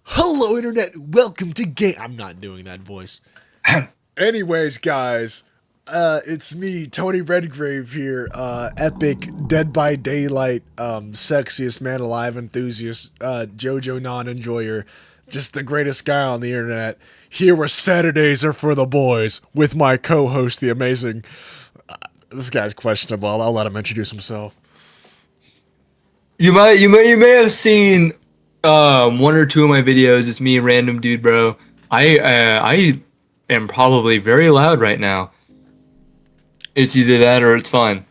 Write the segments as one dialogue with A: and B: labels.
A: Hello, Internet. Welcome to Game. I'm not doing that voice. Anyways, guys, it's me, Tony Redgrave here. Epic Dead by Daylight, sexiest man alive enthusiast, JoJo non-enjoyer, just the greatest guy on the internet. Here where Saturdays are for the boys, with my co-host, the amazing. This guy's questionable. I'll let him introduce himself.
B: You may have seen one or two of my videos. It's me, random dude, bro. I am probably very loud right now. It's either that or it's fine.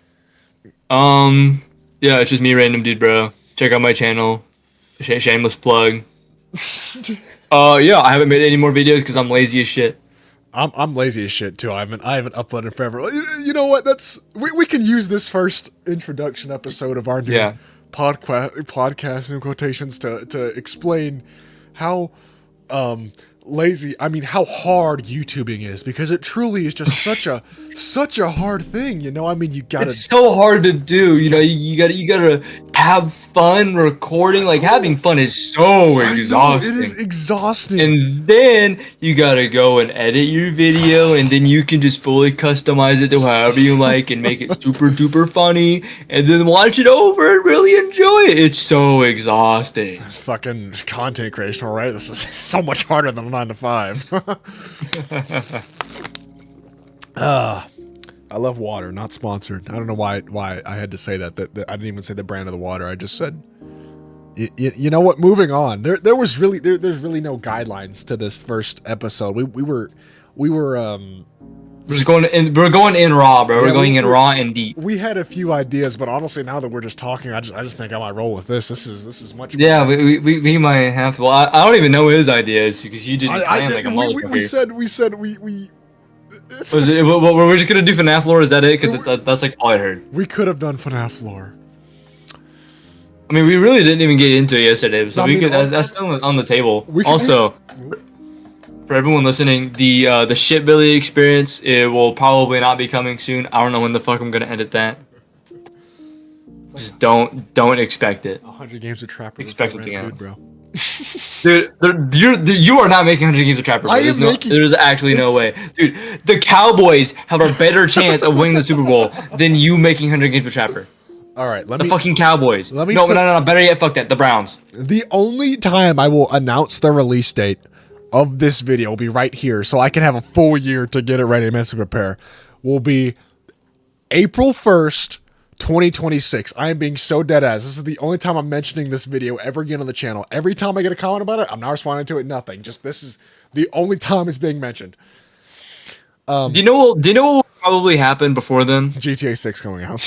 B: Yeah, it's just me, random dude, bro. Check out my channel. Shameless plug. Yeah, I haven't made any more videos because I'm lazy as shit.
A: I'm lazy as shit too. I haven't uploaded in forever. You know what? We can use this first introduction episode of our new podcast in quotations to explain how lazy, I mean how hard YouTubing is, because it truly is just such a hard thing, you know? I mean,
B: it's so hard to do, you know. You gotta have fun recording. Like, having fun is so exhausting.
A: It is exhausting.
B: And then you gotta go and edit your video, and then you can just fully customize it to however you like and make it super duper funny, and then watch it over and really enjoy it. It's so exhausting.
A: Fucking content creation, all right? This is so much harder than a 9 to 5. I love water, not sponsored. I don't know why I had to say that. That I didn't even say the brand of the water. I just said, you know what? Moving on. There's really no guidelines to this first episode. We're
B: just going in. We're going in raw, bro. We're going in raw and deep.
A: We had a few ideas, but honestly, now that we're just talking, I just think I might roll with this. This is much.
B: Yeah, we might have to. Well, I don't even know his ideas because you didn't plan like a motherfucker.
A: We said.
B: We're just gonna do FNAF lore. Is that it? Because that's like all I heard.
A: We could have done FNAF lore.
B: I mean, we really didn't even get into it yesterday, so that's still on the table. For everyone listening, the Shitbilly experience, it will probably not be coming soon. I don't know when the fuck I'm gonna edit that. Just don't expect it.
A: 100 games of Trapper.
B: Expect it again,
A: bro.
B: Dude, you are not making 100 games of Trapper. There's actually no way, dude. The Cowboys have a better chance of winning the Super Bowl than you making 100 games of Trapper.
A: All right,
B: the fucking Cowboys. No. Better yet, fuck that. The Browns.
A: The only time I will announce the release date of this video will be right here, so I can have a full year to get it ready and mentally prepare. Will be April 1st, 2026. I am being so dead ass. This is the only time I'm mentioning this video ever again on the channel. Every time I get a comment about it, I'm not responding to it. Nothing. Just this is the only time it's being mentioned.
B: Do you know what will probably happen before then?
A: GTA 6 coming out.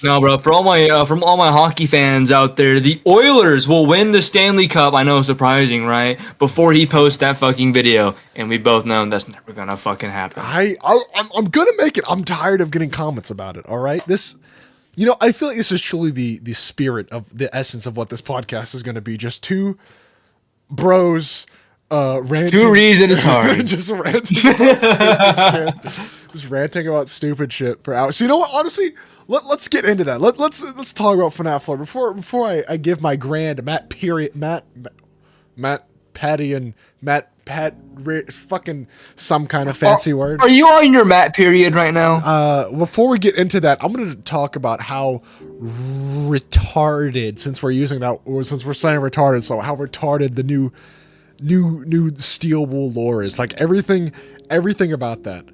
B: No, bro. For all my hockey fans out there, the Oilers will win the Stanley Cup. I know, surprising, right? Before he posts that fucking video, and we both know that's never gonna fucking happen.
A: I'm gonna make it. I'm tired of getting comments about it. All right, you know, I feel like this is truly the spirit of the essence of what this podcast is gonna be. Just two bros. Ranting,
B: 2 reasons it's hard.
A: Just ranting about stupid shit. Just ranting about stupid shit for hours. So you know what? Honestly, let's get into that. Let's talk about FNAF lore before I give my grand Matt Patty and Matt Pat fucking some kind of fancy word.
B: Are you on your Matt period right now?
A: Before we get into that, I'm going to talk about how retarded, since we're saying retarded, so how retarded the new Steel Wool lore is. Like everything about that.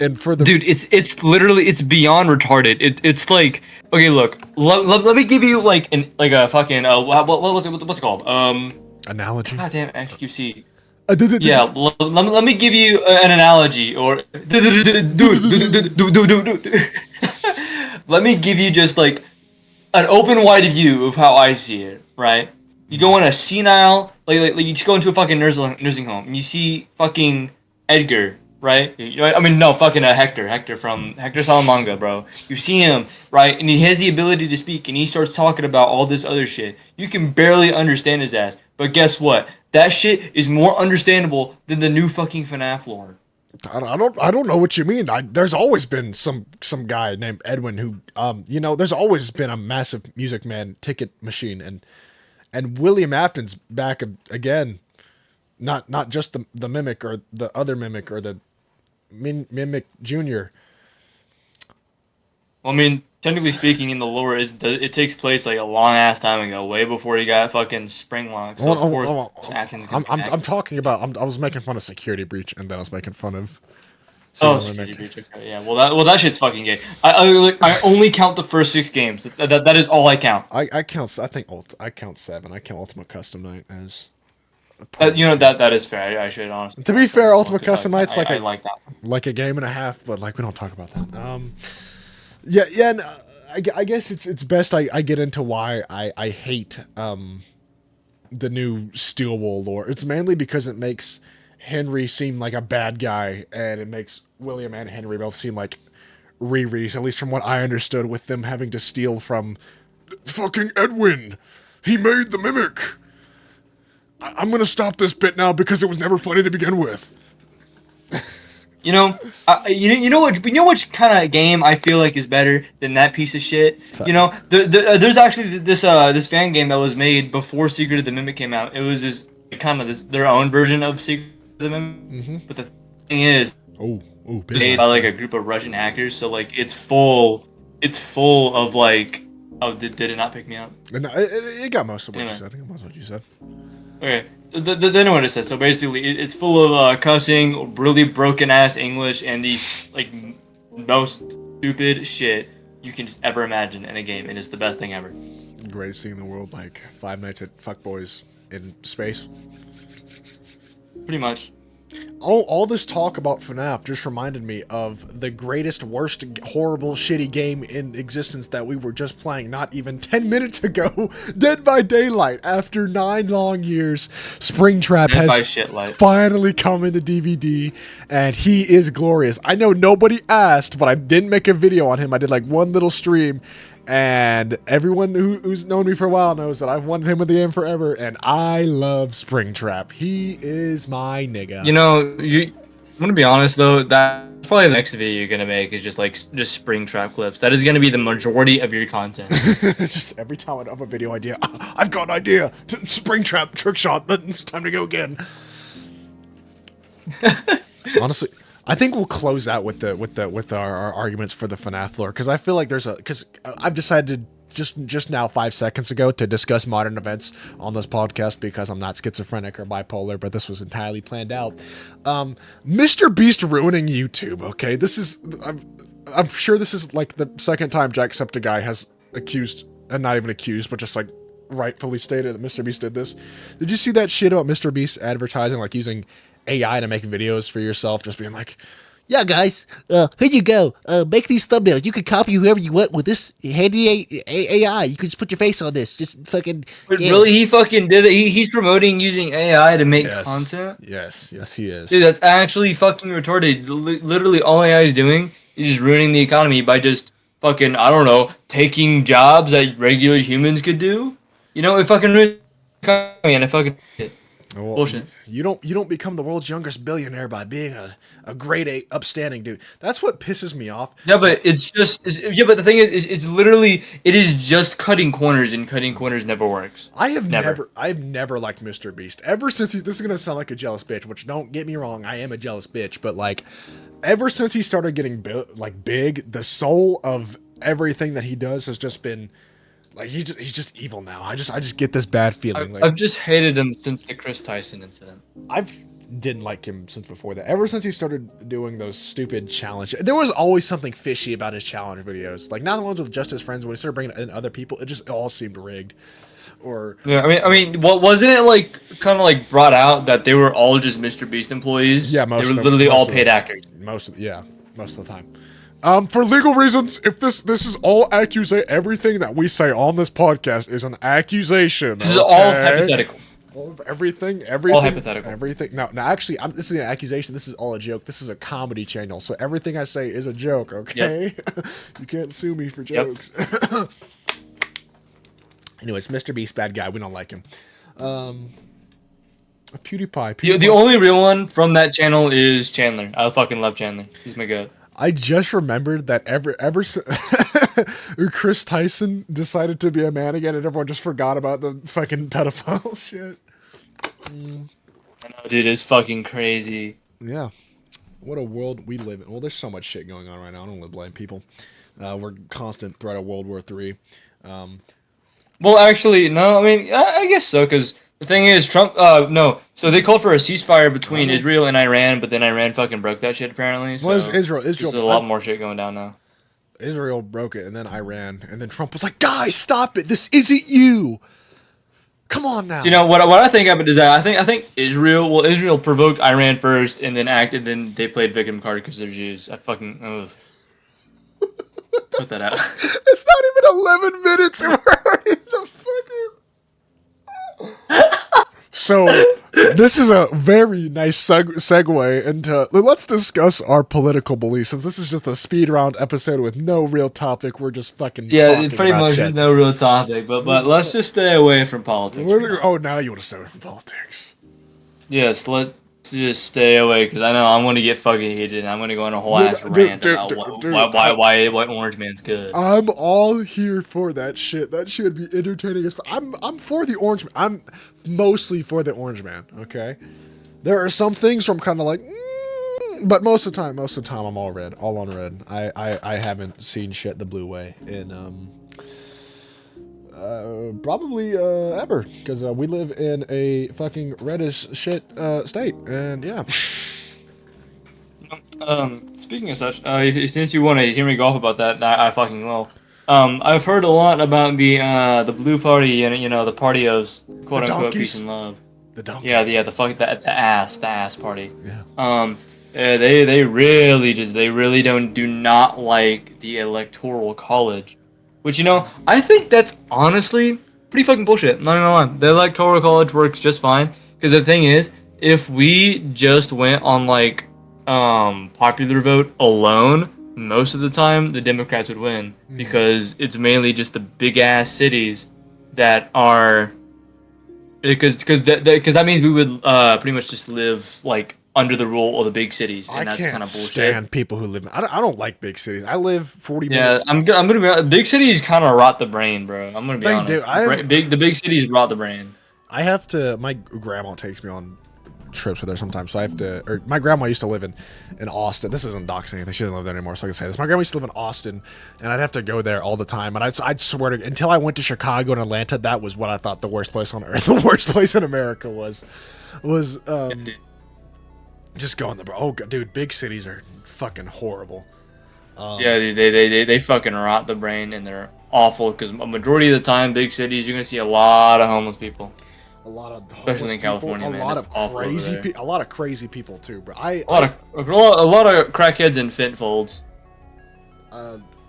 A: And for the
B: dude, it's literally beyond retarded. It's like, okay, look, let me give you like a fucking what's it called?
A: Analogy.
B: God damn, XQC. Yeah, let me give you an analogy, or let me give you just like an open wide view of how I see it, right? You go in a senile, like you just go into a fucking nursing home, and you see fucking Edgar, right? I mean, no, fucking Hector from Hector Salamanca, bro. You see him, right? And he has the ability to speak, and he starts talking about all this other shit. You can barely understand his ass. But guess what? That shit is more understandable than the new fucking FNAF lore.
A: I don't know what you mean. There's always been some guy named Edwin who, you know, there's always been a massive Music Man ticket machine, and And William Afton's back again. Not just the Mimic or the other Mimic or the Mimic Junior.
B: Well, I mean, technically speaking, in the lore, it takes place like a long ass time ago, way before he got fucking Springlock. So of course, Afton's gonna be back.
A: I'm talking about. I was making fun of Security Breach, and then I was making fun of.
B: Security Breach. Okay, yeah. Well, that shit's fucking gay. I only count the first 6 games. That is all I count.
A: I count. I think I count 7. I count Ultimate Custom Night as.
B: That is fair. I should honestly.
A: To be fair, Ultimate Custom Night's
B: I like that.
A: Like a game and a half, but like we don't talk about that. Yeah. And, I guess it's best I get into why I hate the new Steel Wool lore. It's mainly because it makes Henry seem like a bad guy, and it makes William and Henry both seem like Riri's, at least from what I understood, with them having to steal from fucking Edwin. He made the Mimic. I'm gonna stop this bit now because it was never funny to begin with.
B: You know which kind of game I feel like is better than that piece of shit. You know, there's actually this fan game that was made before Secret of the Mimic came out. It was just kind of their own version of Secret of the Mimic. Mm-hmm. But the thing is, made by like a group of Russian hackers. So like it's full of like, did it not pick me up?
A: No, it got most of what you said. I think most of what you said.
B: Okay. They know what it says. So basically, it's full of cussing, really broken ass English, and these like most stupid shit you can just ever imagine in a game, and it's the best thing ever.
A: Greatest thing in the world, like Five Nights at Fuckboys in space.
B: Pretty much.
A: All this talk about FNAF just reminded me of the greatest, worst, horrible, shitty game in existence that we were just playing not even 10 minutes ago. Dead by Daylight. After 9 long years, Springtrap has finally come into DVD, and he is glorious. I know nobody asked, but I didn't make a video on him. I did like one little stream, and everyone who's known me for a while knows that I've wanted him in the game forever, and I love Springtrap. He is my nigga.
B: You know, I'm gonna be honest though, that's probably the next video you're gonna make is just Springtrap clips. That is gonna be the majority of your content.
A: Just every time I have a video idea, I've got an idea. Springtrap trick shot, but it's time to go again. Honestly, I think we'll close out with our arguments for the FNAF lore, because I feel like because I've decided just now 5 seconds ago to discuss modern events on this podcast because I'm not schizophrenic or bipolar, but this was entirely planned out. Mr. Beast ruining YouTube. Okay, I'm sure this is like the second time Jacksepticeye has accused, and not even accused, but just like rightfully stated that Mr. Beast did this. Did you see that shit about Mr. Beast advertising, like using AI to make videos for yourself, just being like,
C: yeah, guys, here you go. Make these thumbnails. You can copy whoever you want with this handy AI. You can just put your face on this. Just fucking.
B: But really, he fucking did it. He's promoting using AI to make content.
A: Yes, he is.
B: Dude, that's actually fucking retarded. Literally, all AI is doing is just ruining the economy by just fucking, I don't know, taking jobs that regular humans could do. You know, it fucking ruins the economy, and it fucking.
A: Well,
B: bullshit.
A: You don't become the world's youngest billionaire by being a grade A upstanding dude. That's what pisses me off.
B: Yeah, but but the thing is it's literally, it is just cutting corners, and cutting corners never works.
A: I've never liked Mr. Beast. Ever since this is gonna sound like a jealous bitch, which don't get me wrong, I am a jealous bitch, but like ever since he started getting big, the soul of everything that he does has just been like he's just evil now. I just get this bad feeling.
B: I've just hated him since the Chris Tyson incident.
A: I've didn't like him since before that. Ever since he started doing those stupid challenges, there was always something fishy about his challenge videos. Like not the ones with just his friends. When he started bringing in other people, it just all seemed rigged. Or
B: yeah, I mean, what wasn't it like? Kind of like brought out that they were all just Mr. Beast employees.
A: Yeah,
B: they were literally all paid actors.
A: Most of the time. For legal reasons, if this is all accusation, everything that we say on this podcast is an accusation.
B: This is all hypothetical.
A: Everything.
B: All hypothetical.
A: Everything. No, actually, this is an accusation. This is all a joke. This is a comedy channel, so everything I say is a joke. Okay, yep. You can't sue me for jokes. Yep. Anyways, Mr. Beast, bad guy. We don't like him. PewDiePie.
B: The only real one from that channel is Chandler. I fucking love Chandler. He's my god.
A: I just remembered that Chris Tyson decided to be a man again, and everyone just forgot about the fucking pedophile shit.
B: I know, dude, it's fucking crazy.
A: Yeah. What a world we live in. Well, there's so much shit going on right now. I don't want to blame people. We're constant threat of World War III.
B: Well, actually, no. I mean, I guess so. Because the thing is, Trump. No. So they called for a ceasefire between Israel and Iran, but then Iran fucking broke that shit apparently. So
A: Well, it's Israel.
B: there's a lot more shit going down now.
A: Israel broke it, and then Iran, and then Trump was like, "Guys, stop it! This isn't you. Come on now."
B: You know what I think happened is that I think Israel provoked Iran first, and then they played victim card because they're Jews. I fucking put that out.
A: It's not even 11 minutes, and we're already in the fucking. So, this is a very nice segue into. Let's discuss our political beliefs. Since this is just a speed round episode with no real topic, we're just fucking.
B: Yeah, pretty
A: about
B: much.
A: shit.
B: There's no real topic, but let's just stay away from politics.
A: Oh, now you want to stay away from politics?
B: Yes, let's just stay away because I know I'm going to get fucking heated and I'm going to go on a whole ass rant about why Orange Man's good.
A: I'm all here for that shit. That shit would be entertaining as fuck. I'm for the Orange Man. I'm mostly for the Orange Man. Okay, there are some things where I'm kind of like, but most of the time I'm all red, all on red. I haven't seen shit the blue way in probably ever, because we live in a fucking reddish shit state, and yeah.
B: Speaking of such, since you want to hear me go off about that, I fucking will. I've heard a lot about the Blue Party and the party of quote unquote peace and love.
A: The donkeys.
B: Yeah, the ass party.
A: Yeah.
B: They really do not like the Electoral College. Which, I think that's honestly pretty fucking bullshit. I'm not gonna lie. The Electoral College works just fine. Because the thing is, if we just went on, popular vote alone, most of the time, the Democrats would win. Because it's mainly just the big-ass cities that are... Because that means we would pretty much just live, under the rule of the big cities, and that's kind of bullshit.
A: Stand people who live. I don't like big cities. I live 40
B: minutes. Yeah, I'm gonna be honest. Big cities kind of rot the brain, bro. I'm gonna be honest. The big cities rot the brain.
A: I have to. My grandma takes me on trips with her sometimes, so I have to. Or my grandma used to live in Austin. This isn't doxing anything. She doesn't live there anymore, so I can say this. My grandma used to live in Austin, and I'd have to go there all the time. And I'd swear to, until I went to Chicago and Atlanta, that was what I thought the worst place on earth, the worst place in America was. Just going there, bro. Oh, dude, big cities are fucking horrible.
B: Yeah, they fucking rot the brain, and they're awful. Because a majority of the time, big cities, you're gonna see a lot of homeless people.
A: A lot of
B: especially in California,
A: a
B: man.
A: lot of crazy, a lot of crazy people too, bro.
B: A lot of crackheads and fent folds.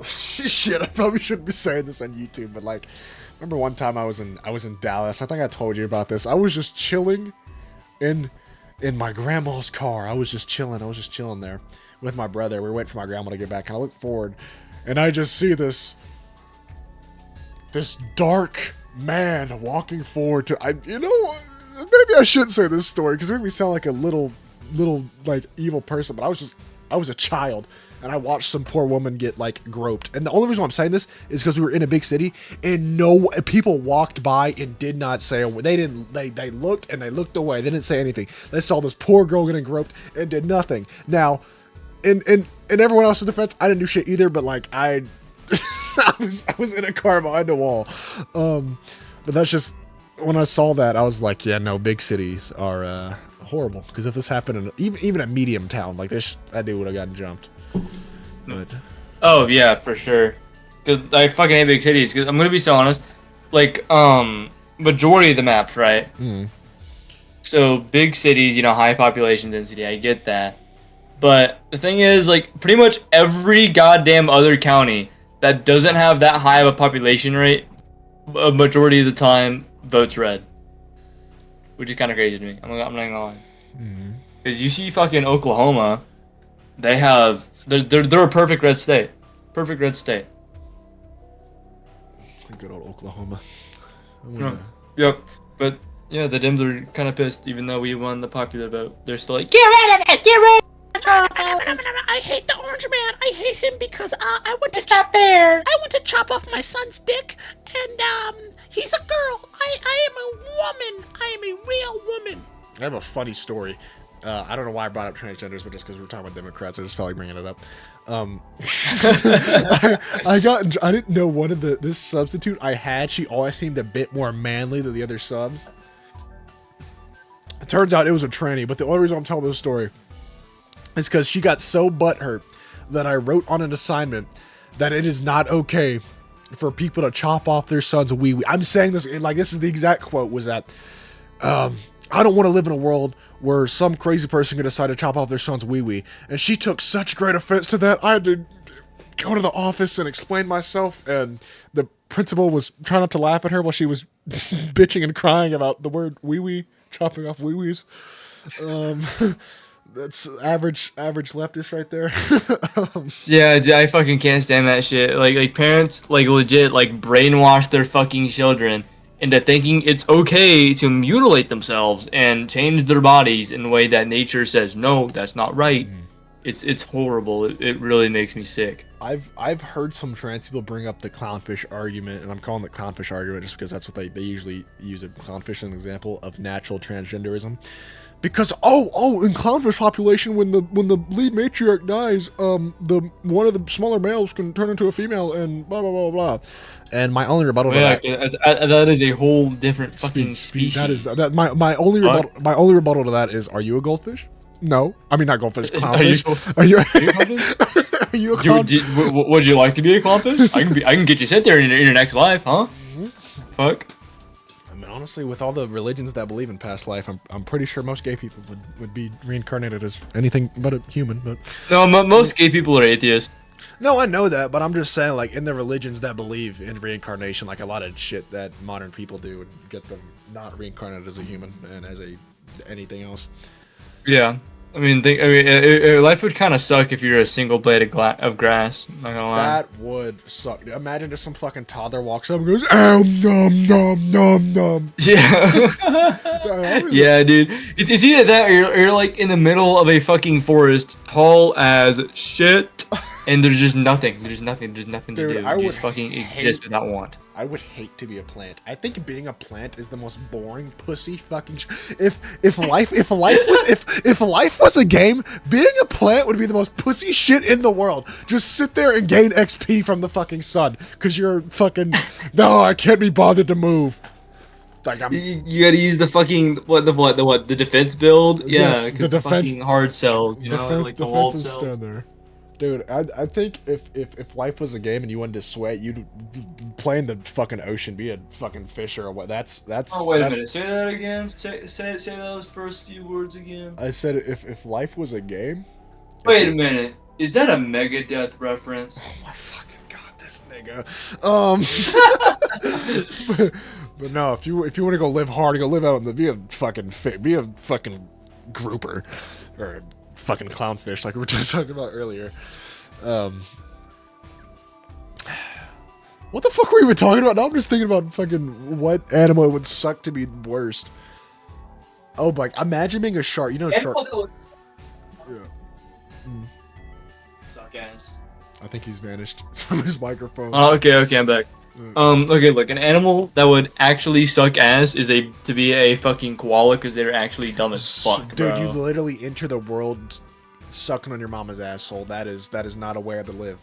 A: Shit, I probably shouldn't be saying this on YouTube, but remember one time I was in Dallas. I think I told you about this. I was just chilling in my grandma's car. I was just chilling there with my brother. We were waiting for my grandma to get back, and I look forward, and I just see this dark man walking forward to. Maybe I shouldn't say this story because it made me sound like a little evil person. But I was a child, and I watched some poor woman get groped. And the only reason why I'm saying this is because we were in a big city, and people walked by and did not say a word. They didn't. They looked and they looked away. They didn't say anything. They saw this poor girl getting groped and did nothing. Now, in everyone else's defense, I didn't do shit either. But I was in a car behind a wall. But that's just when I saw that, I was like, yeah, no, big cities are horrible. Because if this happened in even a medium town like this, that dude would have gotten jumped. But
B: oh yeah, for sure. Because I fucking hate big cities. Because I'm gonna be so honest, majority of the maps, right? So big cities, high population density. I get that, but the thing is, pretty much every goddamn other county that doesn't have that high of a population rate, a majority of the time votes red, which is kind of crazy to me. I'm not gonna lie. Because you see fucking Oklahoma, they're a perfect red state. Perfect red state.
A: Good old Oklahoma.
B: Yep. But yeah, the Dems are kind of pissed, even though we won the popular vote. They're still like, get rid of it! Get rid of it!
C: I hate the orange man. I hate him because I went to
D: Stop there.
C: I went to chop off my son's dick, and he's a girl. I am a woman. I am a real woman. I have a funny story. I don't know why I brought up transgenders, but just because we're talking about Democrats, I just felt like bringing it up. I didn't know one of this substitute I had. She always seemed a bit more manly than the other subs. It turns out it was a tranny, but the only reason I'm telling this story is because she got so butthurt that I wrote on an assignment that it is not okay for people to chop off their son's wee-wee. I'm saying this, like, this is the exact quote, was that, I don't want to live in a world where some crazy person could decide to chop off their son's wee-wee. And she took such great offense to that, I had to go to the office and explain myself, and the principal was trying not to laugh at her while she was bitching and crying about the word wee-wee, chopping off wee-wees. That's average leftist right there.
B: Yeah, I fucking can't stand that shit. Like parents, like, legit, like, brainwash their fucking children into thinking it's okay to mutilate themselves and change their bodies in a way that nature says, no, that's not right. It's horrible. It really makes me sick.
A: I've heard some trans people bring up the clownfish argument, and I'm calling it clownfish argument just because that's what they usually use a clownfish as an example of natural transgenderism. Because in clownfish population, when the lead matriarch dies, the one of the smaller males can turn into a female and blah blah blah blah. And my only rebuttal to that,
B: that is a whole different fucking species.
A: That my only rebuttal to that is, are you a goldfish? No, I mean not goldfish. Clownfish. Are you a clownfish?
B: Would you like to be a clownfish? I can get you sent there in your next life, huh?
A: Mm-hmm.
B: Fuck.
A: I mean, honestly, with all the religions that believe in past life, I'm pretty sure most gay people would be reincarnated as anything but a human. But
B: no, most gay people are atheists.
A: No, I know that, but I'm just saying, like, in the religions that believe in reincarnation, like a lot of shit that modern people do would get them not reincarnated as a human and as anything else.
B: Yeah, I mean, life would kind of suck if you're a single blade of grass. Not gonna lie.
A: That would suck. Imagine just some fucking toddler walks up and goes, nom nom nom nom.
B: Yeah. Yeah, dude. It's either that or you're like in the middle of a fucking forest, tall as shit, and there's just nothing. There's nothing to do. You just fucking exist without want.
A: I would hate to be a plant. I think being a plant is the most boring pussy fucking. If life was a game, being a plant would be the most pussy shit in the world. Just sit there and gain XP from the fucking sun, cause you're fucking. No, I can't be bothered to move. Like
B: you gotta use the fucking the defense build. Yeah,
A: yes, the defense
B: fucking hard cells. You know, like the wall cells.
A: There. Dude, I think if life was a game and you wanted to sweat, you'd play in the fucking ocean, be a fucking fisher or what. That's.
B: Oh wait a minute, say that again. Say those first few words again.
A: I said if life was a game.
B: Wait a minute, is that a Megadeth reference?
A: Oh my fucking god, this nigga. But no, if you want to go live hard, go live out on be a fucking grouper, or fucking clownfish like we were just talking about earlier. What the fuck were we even talking about? Now I'm just thinking about fucking what animal it would suck to be worst. Oh, like imagine being a shark. You know, shark. Yeah.
B: Suck ass.
A: I think he's vanished from his microphone.
B: Oh, okay, I'm back. Okay, look, an animal that would actually suck ass is to be a fucking koala because they're actually dumb as fuck,
A: dude.
B: bro.
A: You literally enter the world sucking on your mama's asshole. That is not a way to live.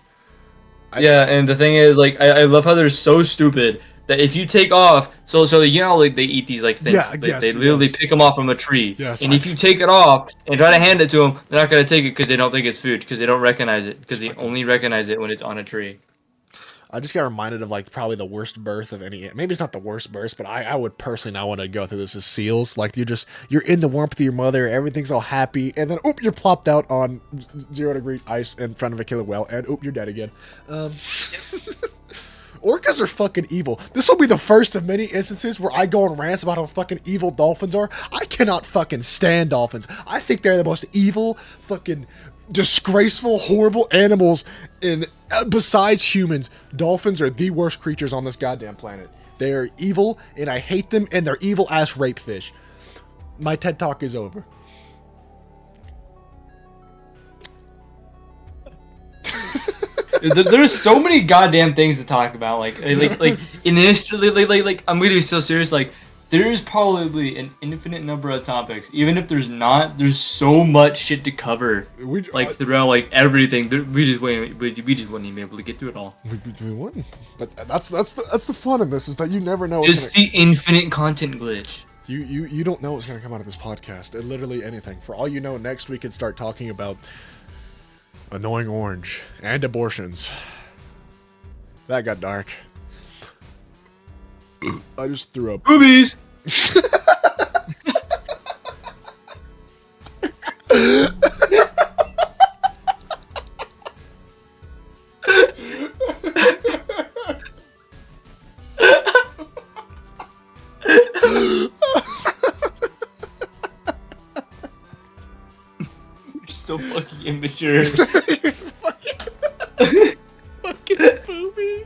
B: Yeah, and the thing is, like, I love how they're so stupid that if you take off, so you know, like they eat these like things.
A: Yeah,
B: they literally pick them off from a tree.
A: Yes,
B: and if you take it off and try to hand it to them, they're not gonna take it because they don't think it's food, because they don't recognize it, because they only recognize it when it's on a tree.
A: I just got reminded of like probably the worst birth of any. Maybe it's not the worst birth, but I would personally not want to go through this as seals. Like you're in the warmth of your mother, everything's all happy, and then you're plopped out on 0-degree ice in front of a killer whale, and you're dead again. Orcas are fucking evil. This will be the first of many instances where I go on rants about how fucking evil dolphins are. I cannot fucking stand dolphins. I think they're the most evil, fucking disgraceful, horrible animals besides humans. Dolphins are the worst creatures on this goddamn planet. They're evil, and I hate them, and they're evil-ass rape fish. My TED Talk is over.
B: There's so many goddamn things to talk about. Like in the history, like I'm gonna be so serious. Like there's probably an infinite number of topics. Even if there's not, there's so much shit to cover. Like throughout like everything, we just wouldn't even be able to get through it all.
C: We wouldn't. But that's the fun in this, is that you never know.
B: It's the infinite content glitch.
C: You don't know what's gonna come out of this podcast. And literally anything. For all you know, next we could start talking about annoying orange and abortions. That got dark. I just threw up.
B: Boobies. You're so fucking immature.
C: fucking boobies.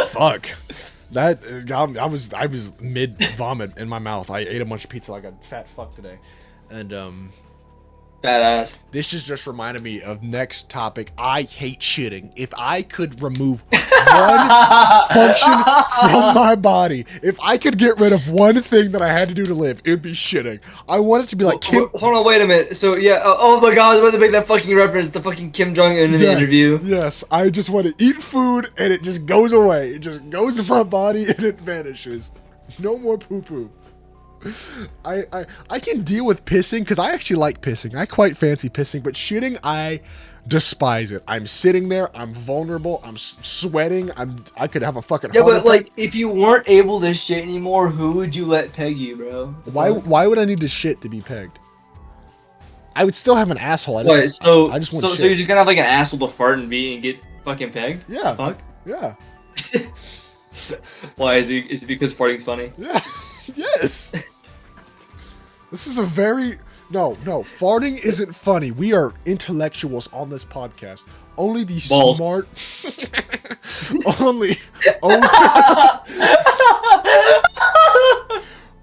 C: Fuck. That I was mid vomit in my mouth. I ate a bunch of pizza like a fat fuck today, and
B: Badass.
C: this just reminded me of next topic. I hate shitting. If I could remove one function from my body, if I could get rid of one thing that I had to do to live, it would be shitting. I want it to be like Kim.
B: Hold on, wait a minute. So yeah, oh my god, I was about to make that fucking reference to fucking Kim Jong Un in the interview.
C: Yes, I just want to eat food and it just goes away. It just goes in my body and it vanishes. No more poo poo. I can deal with pissing because I actually like pissing. I quite fancy pissing, but shitting, I despise it. I'm sitting there, I'm vulnerable, I'm sweating, I could have a fucking
B: Yeah,
C: heart
B: but
C: attack.
B: like, if you weren't able to shit anymore, who would you let peg you, bro?
C: Why would I need to shit to be pegged? I would still have an asshole. I just want
B: so
C: shit.
B: you're just gonna have like an asshole to fart and get fucking pegged?
C: Yeah.
B: Fuck.
C: Yeah.
B: Why is it because farting's funny?
C: Yeah. Yes. This is a very no. Farting isn't funny. We are intellectuals on this podcast. Only the
B: Balls.
C: smart.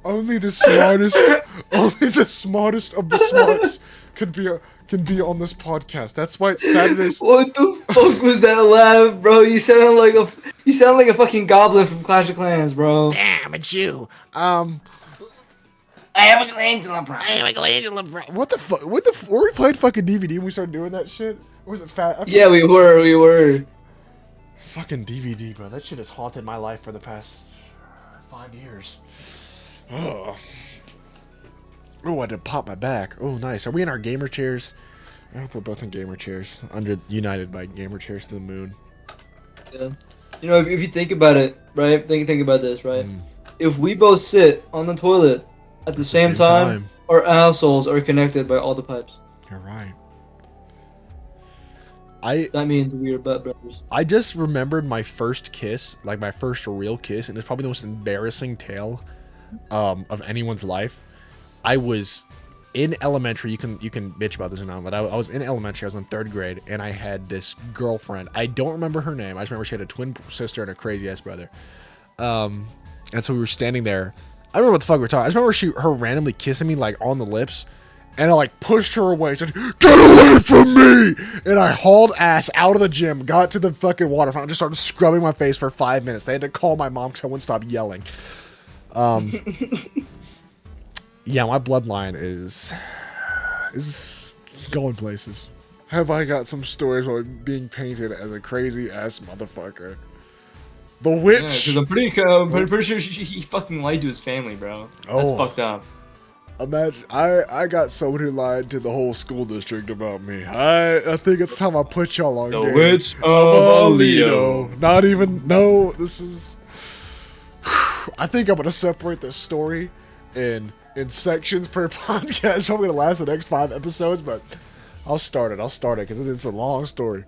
C: only the smartest. Only the smartest of the smarts can be on this podcast. That's why it's Saturdays.
B: What the fuck was that laugh, bro? You sound like a fucking goblin from Clash of Clans, bro.
C: Damn, it's you.
B: I am a glandula, bro.
C: What the fuck? Were we playing fucking DVD when we started doing that shit? Or was it fat?
B: Yeah, we were.
C: Fucking DVD, bro. That shit has haunted my life for the past 5 years. Oh, I had to pop my back. Oh, nice. Are we in our gamer chairs? I hope we're both in gamer chairs. United by gamer chairs to the moon.
B: Yeah. You know, if you think about it, right? Think about this, right?
C: Mm.
B: If we both sit on the toilet at the same time, our assholes are connected by all the pipes.
C: You're right.
B: That means we are butt brothers.
C: I just remembered my first kiss, like my first real kiss, and it's probably the most embarrassing tale of anyone's life. I was in elementary. You can bitch about this or not, but I was in elementary. I was in 3rd grade, and I had this girlfriend. I don't remember her name. I just remember she had a twin sister and a crazy ass brother. And so we were standing there. I remember what the fuck we were talking. I just remember her randomly kissing me like on the lips, and I like pushed her away. Said, "Get away from me!" And I hauled ass out of the gym, got to the fucking water fountain, just started scrubbing my face for 5 minutes. They had to call my mom because I wouldn't stop yelling. Yeah, my bloodline is going places. Have I got some stories about being painted as a crazy ass motherfucker? The witch.
B: Yeah, because I'm pretty sure he fucking lied to his family, bro. That's
C: Oh.
B: fucked up.
C: Imagine I got someone who lied to the whole school district about me. I think it's time I put y'all on
B: The
C: game.
B: Witch of Alito.
C: Not even no. This is. I think I'm gonna separate this story in sections per podcast. Probably gonna last the next 5 episodes, but I'll start it because it's a long story.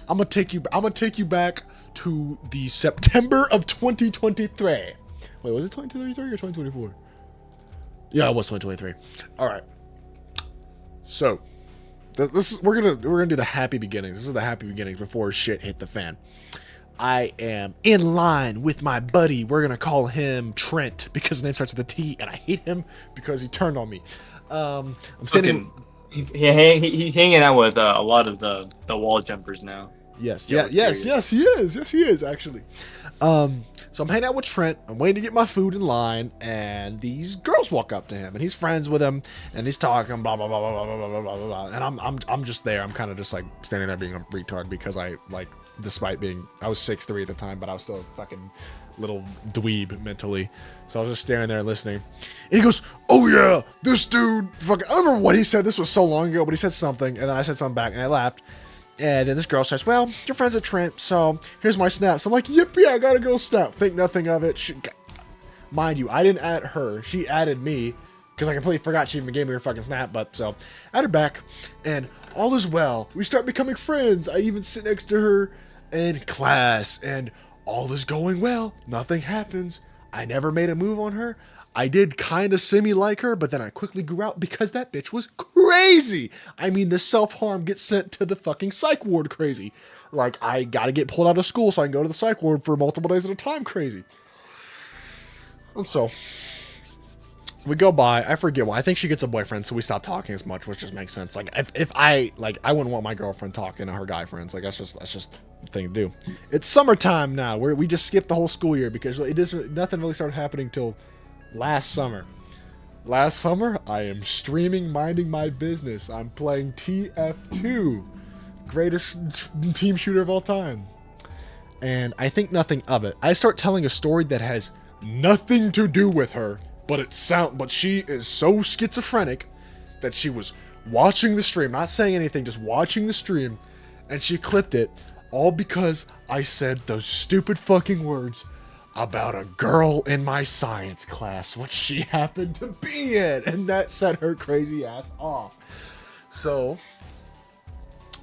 C: I'm gonna take you back to the September of 2023. Wait, was it 2023 or 2024? Yeah, it was 2023. All right. So, this is we're gonna do the happy beginnings. This is the happy beginnings before shit hit the fan. I am in line with my buddy. We're gonna call him Trent because his name starts with a T, and I hate him because he turned on me. I'm sitting.
B: He hanging out with a lot of the wall jumpers now.
C: Yes, he is. Yes, he is actually. So I'm hanging out with Trent. I'm waiting to get my food in line, and these girls walk up to him, and he's friends with them, and he's talking blah blah blah blah blah blah blah blah blah. And I'm just there. I'm kind of just like standing there being a retard because I like, despite being I was 6'3" at the time, but I was still a fucking little dweeb mentally. So I was just staring there listening. And he goes, "Oh yeah, this dude fucking." I don't remember what he said. This was so long ago, but he said something, and then I said something back, and I laughed. And then this girl says, "Well, your friend's a Trent, so here's my snap." So I'm like, "Yippee, I got a girl snap." Think nothing of it. Mind you, I didn't add her. She added me because I completely forgot she even gave me her fucking snap. But so, add her back, and all is well. We start becoming friends. I even sit next to her in class, and all is going well. Nothing happens. I never made a move on her. I did kind of semi-like her, but then I quickly grew out because that bitch was crazy. I mean, the self-harm gets sent to the fucking psych ward crazy. Like, I gotta get pulled out of school so I can go to the psych ward for multiple days at a time crazy. And so, we go by. I forget why. I think she gets a boyfriend, so we stop talking as much, which just makes sense. Like, if I wouldn't want my girlfriend talking to her guy friends. Like, that's just the thing to do. It's summertime now. We just skipped the whole school year because nothing really started happening till last summer. Last summer, I am streaming, minding my business. I'm playing TF2, greatest team shooter of all time. And I think nothing of it. I start telling a story that has nothing to do with her, but she is so schizophrenic that she was watching the stream, not saying anything, just watching the stream, and she clipped it, all because I said those stupid fucking words about a girl in my science class, which she happened to be in, and that set her crazy ass off. So,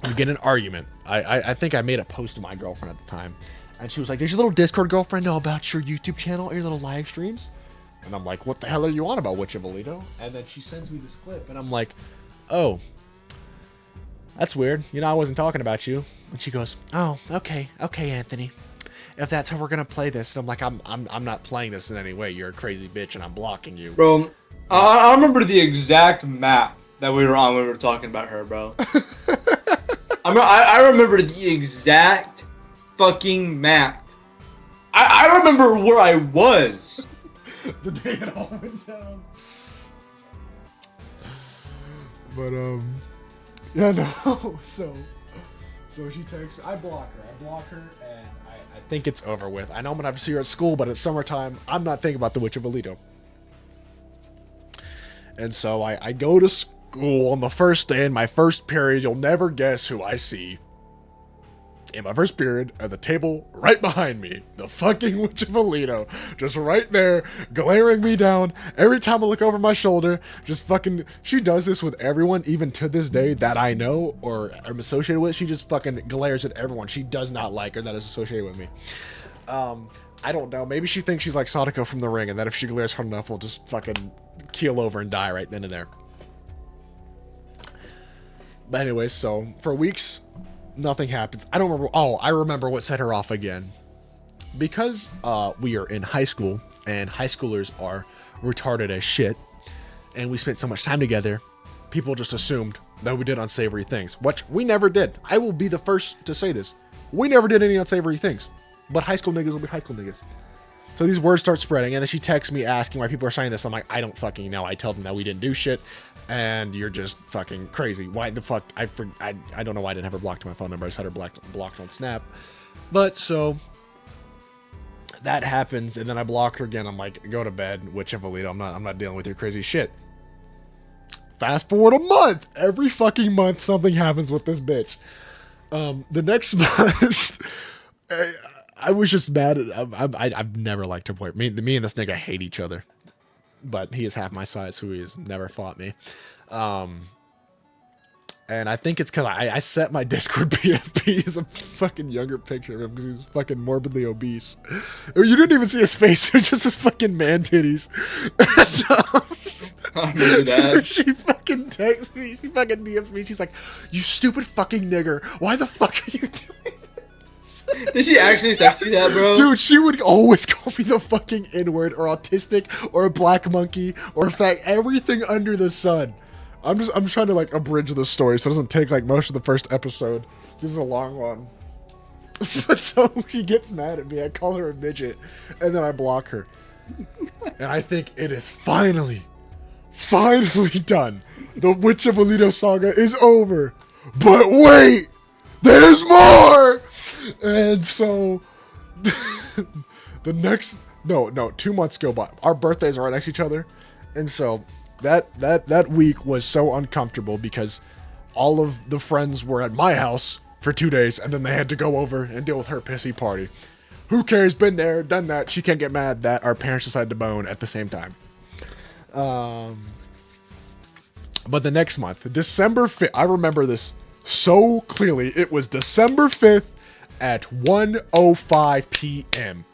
C: we get an argument. I think I made a post to my girlfriend at the time, and she was like, "Does your little Discord girlfriend know about your YouTube channel or your little live streams?" And I'm like, "What the hell are you on about, Witch of Alito?" And then she sends me this clip, and I'm like, "Oh, that's weird. You know, I wasn't talking about you." And she goes, "Oh, okay, Anthony. If that's how we're gonna play this." And I'm like, I'm not playing this in any way. You're a crazy bitch, and I'm blocking you,
B: bro. I remember the exact map that we were on when we were talking about her, bro. I remember the exact fucking map. I remember where I was
C: the day it all went down. But yeah, no. So she texts. I block her, and I think it's over with. I know I'm gonna have to see her at school, but it's summertime. I'm not thinking about the Witch of Alito. And so I go to school on the first day in my first period. You'll never guess who I see in my first period at the table right behind me. The fucking Witch of Alito. Just right there, glaring me down. Every time I look over my shoulder, just fucking... She does this with everyone, even to this day, that I know or am associated with. She just fucking glares at everyone. She does not like her that is associated with me. I don't know. Maybe she thinks she's like Sadako from The Ring, and that if she glares hard enough, we'll just fucking keel over and die right then and there. But anyways, so for weeks, nothing happens. I don't remember. Oh, I remember what set her off again. Because we are in high school, and high schoolers are retarded as shit, and we spent so much time together, people just assumed that we did unsavory things, which we never did. I will be the first to say this. We never did any unsavory things. But high school niggas will be high school niggas. So these words start spreading, and then she texts me asking why people are saying this. I'm like, I don't fucking know. I tell them that we didn't do shit, and you're just fucking crazy. Why the fuck? I don't know why I didn't have her blocked on my phone number. I just had her blocked on Snap. But so that happens, and then I block her again. I'm like, go to bed, Witch of Alito. I'm not dealing with your crazy shit. Fast forward a month. Every fucking month, something happens with this bitch. The next month, I was just mad at. I've never liked her boy. Me and this nigga hate each other, but he is half my size, so he has never fought me. And I think it's because I set my Discord PFP as a fucking younger picture of him because he was fucking morbidly obese. You didn't even see his face; it was just his fucking man titties.
B: I remember that.
C: She fucking texts me. She fucking DMs me. She's like, "You stupid fucking nigger! Why the fuck are you doing this?"
B: Did she actually text you that, bro?
C: Dude, she would always call me the fucking N-word or autistic or a black monkey or in fact everything under the sun. I'm trying to like abridge the story so it doesn't take like most of the first episode. This is a long one. But so she gets mad at me. I call her a midget and then I block her. And I think it is finally done. The Witch of Alito saga is over. But wait, there's more. And so the next 2 months go by. Our birthdays are right next to each other. And so that week was so uncomfortable because all of the friends were at my house for 2 days and then they had to go over and deal with her pissy party. Who cares? Been there, done that. She can't get mad that our parents decided to bone at the same time. But the next month, December 5th, I remember this so clearly. It was December 5th at 1:05 p.m.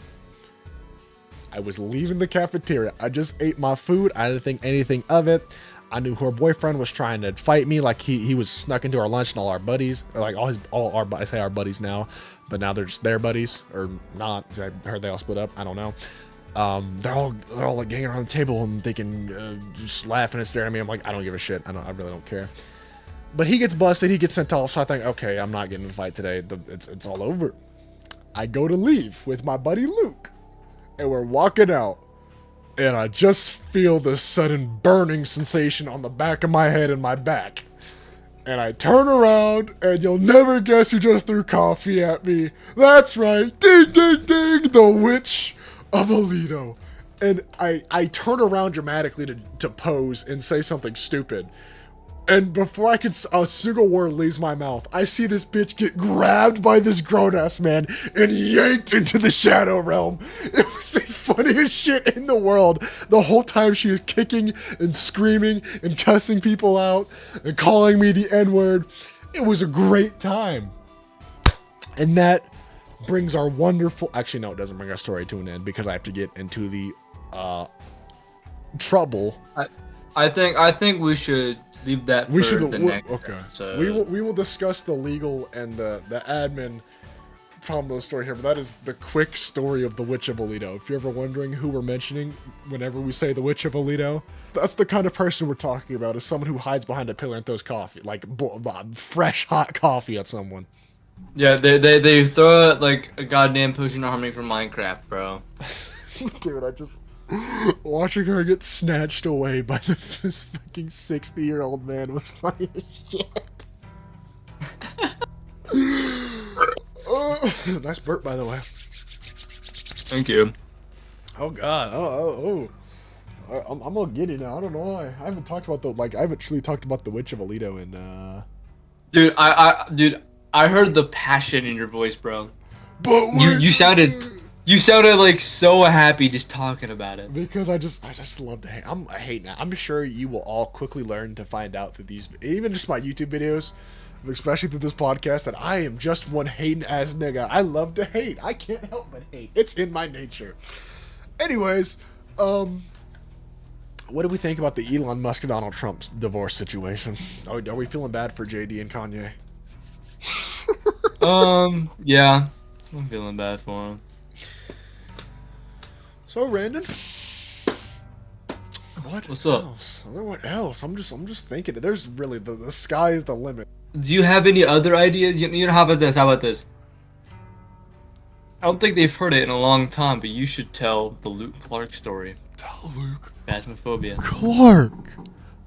C: I was leaving the cafeteria. I just ate my food. I didn't think anything of it. I knew her boyfriend was trying to fight me. Like he was snuck into our lunch and all our buddies, like I say our buddies now, but now they're just their buddies or not. I heard they all split up. I don't know. They're all like hanging around the table and thinking, just laughing and staring at me. I'm like, I don't give a shit. I really don't care. But he gets busted. He gets sent off. So I think, okay, I'm not getting in a fight today. It's all over. I go to leave with my buddy Luke, and we're walking out, and I just feel this sudden burning sensation on the back of my head and my back. And I turn around, and you'll never guess who just threw coffee at me. That's right. Ding, ding, ding. The Witch of Alito. And I turn around dramatically to pose and say something stupid. And before a single word leaves my mouth, I see this bitch get grabbed by this grown-ass man and yanked into the shadow realm. It was the funniest shit in the world. The whole time she is kicking and screaming and cussing people out and calling me the N-word. It was a great time. And that brings our wonderful... Actually, no, it doesn't bring our story to an end because I have to get into the trouble.
B: I think we should leave that for the next episode.
C: We will discuss the legal and the admin problem of the story here, but that is the quick story of the Witch of Alito. If you're ever wondering who we're mentioning whenever we say the Witch of Alito, that's the kind of person we're talking about, is someone who hides behind a pillar and throws coffee, like fresh hot coffee at someone.
B: Yeah, they throw it like a goddamn Potion Army from Minecraft, bro.
C: Dude, I just... watching her get snatched away by this fucking 60-year-old man was funny as shit. Nice burp, by the way.
B: Thank you.
C: Oh god. I'm a little giddy now. I don't know why. I haven't talked about I haven't truly talked about the Witch of Alito in
B: Dude, I heard the passion in your voice, bro.
C: But
B: you sounded like so happy just talking about it.
C: Because I just love to hate. I hate now. I'm sure you will all quickly learn to find out that these, even just my YouTube videos, especially through this podcast, that I am just one hating ass nigga. I love to hate. I can't help but hate. It's in my nature. Anyways, what do we think about the Elon Musk and Donald Trump's divorce situation? Are we feeling bad for JD and Kanye?
B: Yeah, I'm feeling bad for him.
C: So, Brandon,
B: What's up?
C: What else? I'm just thinking. There's really the sky is the limit.
B: Do you have any other ideas? You know, how about this? I don't think they've heard it in a long time, but you should tell the Luke Clark story.
C: Tell Luke
B: Phasmophobia.
C: Clark.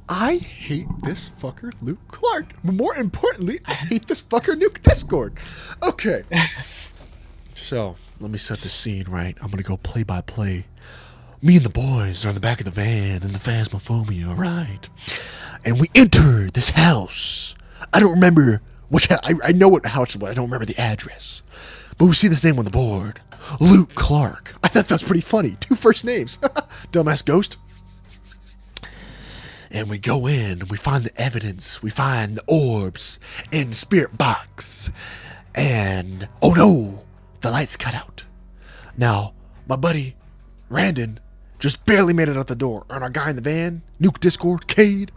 C: I hate this fucker, Luke Clark. But more importantly, I hate this fucker, Nuke Discord. Okay. So, let me set the scene right. I'm gonna go play by play. Me and the boys are in the back of the van in the Phasmophobia, right? And we enter this house. I don't remember which I know what house it was. I don't remember the address. But we see this name on the board. Luke Clark. I thought that was pretty funny. 2 first names. Dumbass ghost. And we go in, and we find the evidence. We find the orbs in the spirit box. And, oh no, the lights cut out. Now, my buddy, Randon, just barely made it out the door. And our guy in the van, Nuke Discord, Cade,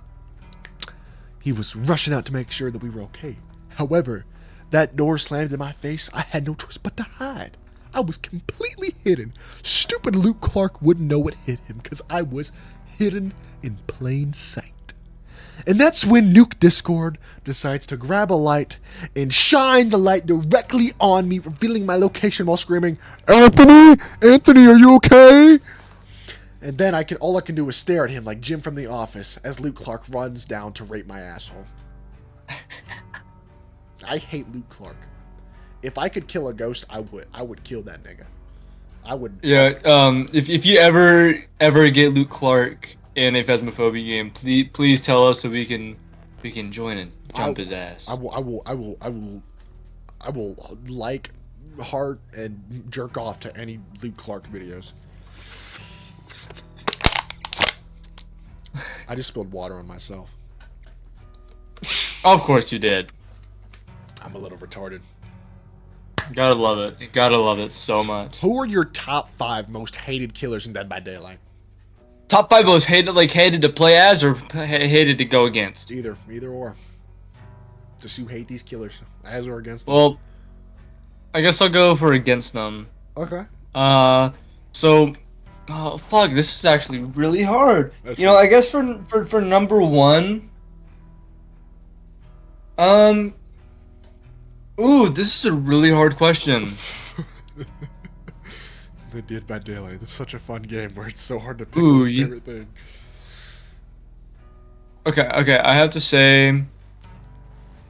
C: he was rushing out to make sure that we were okay. However, That door slammed in my face. I had no choice but to hide. I was completely hidden. Stupid Luke Clark wouldn't know what hit him because I was hidden in plain sight. And that's when Nuke Discord decides to grab a light and shine the light directly on me, revealing my location while screaming, Anthony? Anthony, are you okay? And then all I can do is stare at him like Jim from The Office as Luke Clark runs down to rape my asshole. I hate Luke Clark. If I could kill a ghost, I would kill that nigga. I would.
B: Yeah. If you ever get Luke Clark in a Phasmophobia game, please tell us so we can join and jump his ass.
C: I will like, heart, and jerk off to any Luke Clark videos. I just spilled water on myself.
B: Of course you did.
C: I'm a little retarded.
B: Gotta love it. Gotta love it so much.
C: Who are your top 5 most hated killers in Dead by Daylight?
B: Top 5 most hated to play as or hated to go against?
C: Either or. Just you hate these killers, as or against them.
B: Well, I guess I'll go for against them.
C: Okay.
B: So, oh fuck, this is actually really hard.
C: That's
B: you know, I guess for number 1, ooh, this is a really hard question.
C: The Dead by Daylight. It's such a fun game where it's so hard to pick
B: Ooh,
C: your favorite thing.
B: Okay, I have to say,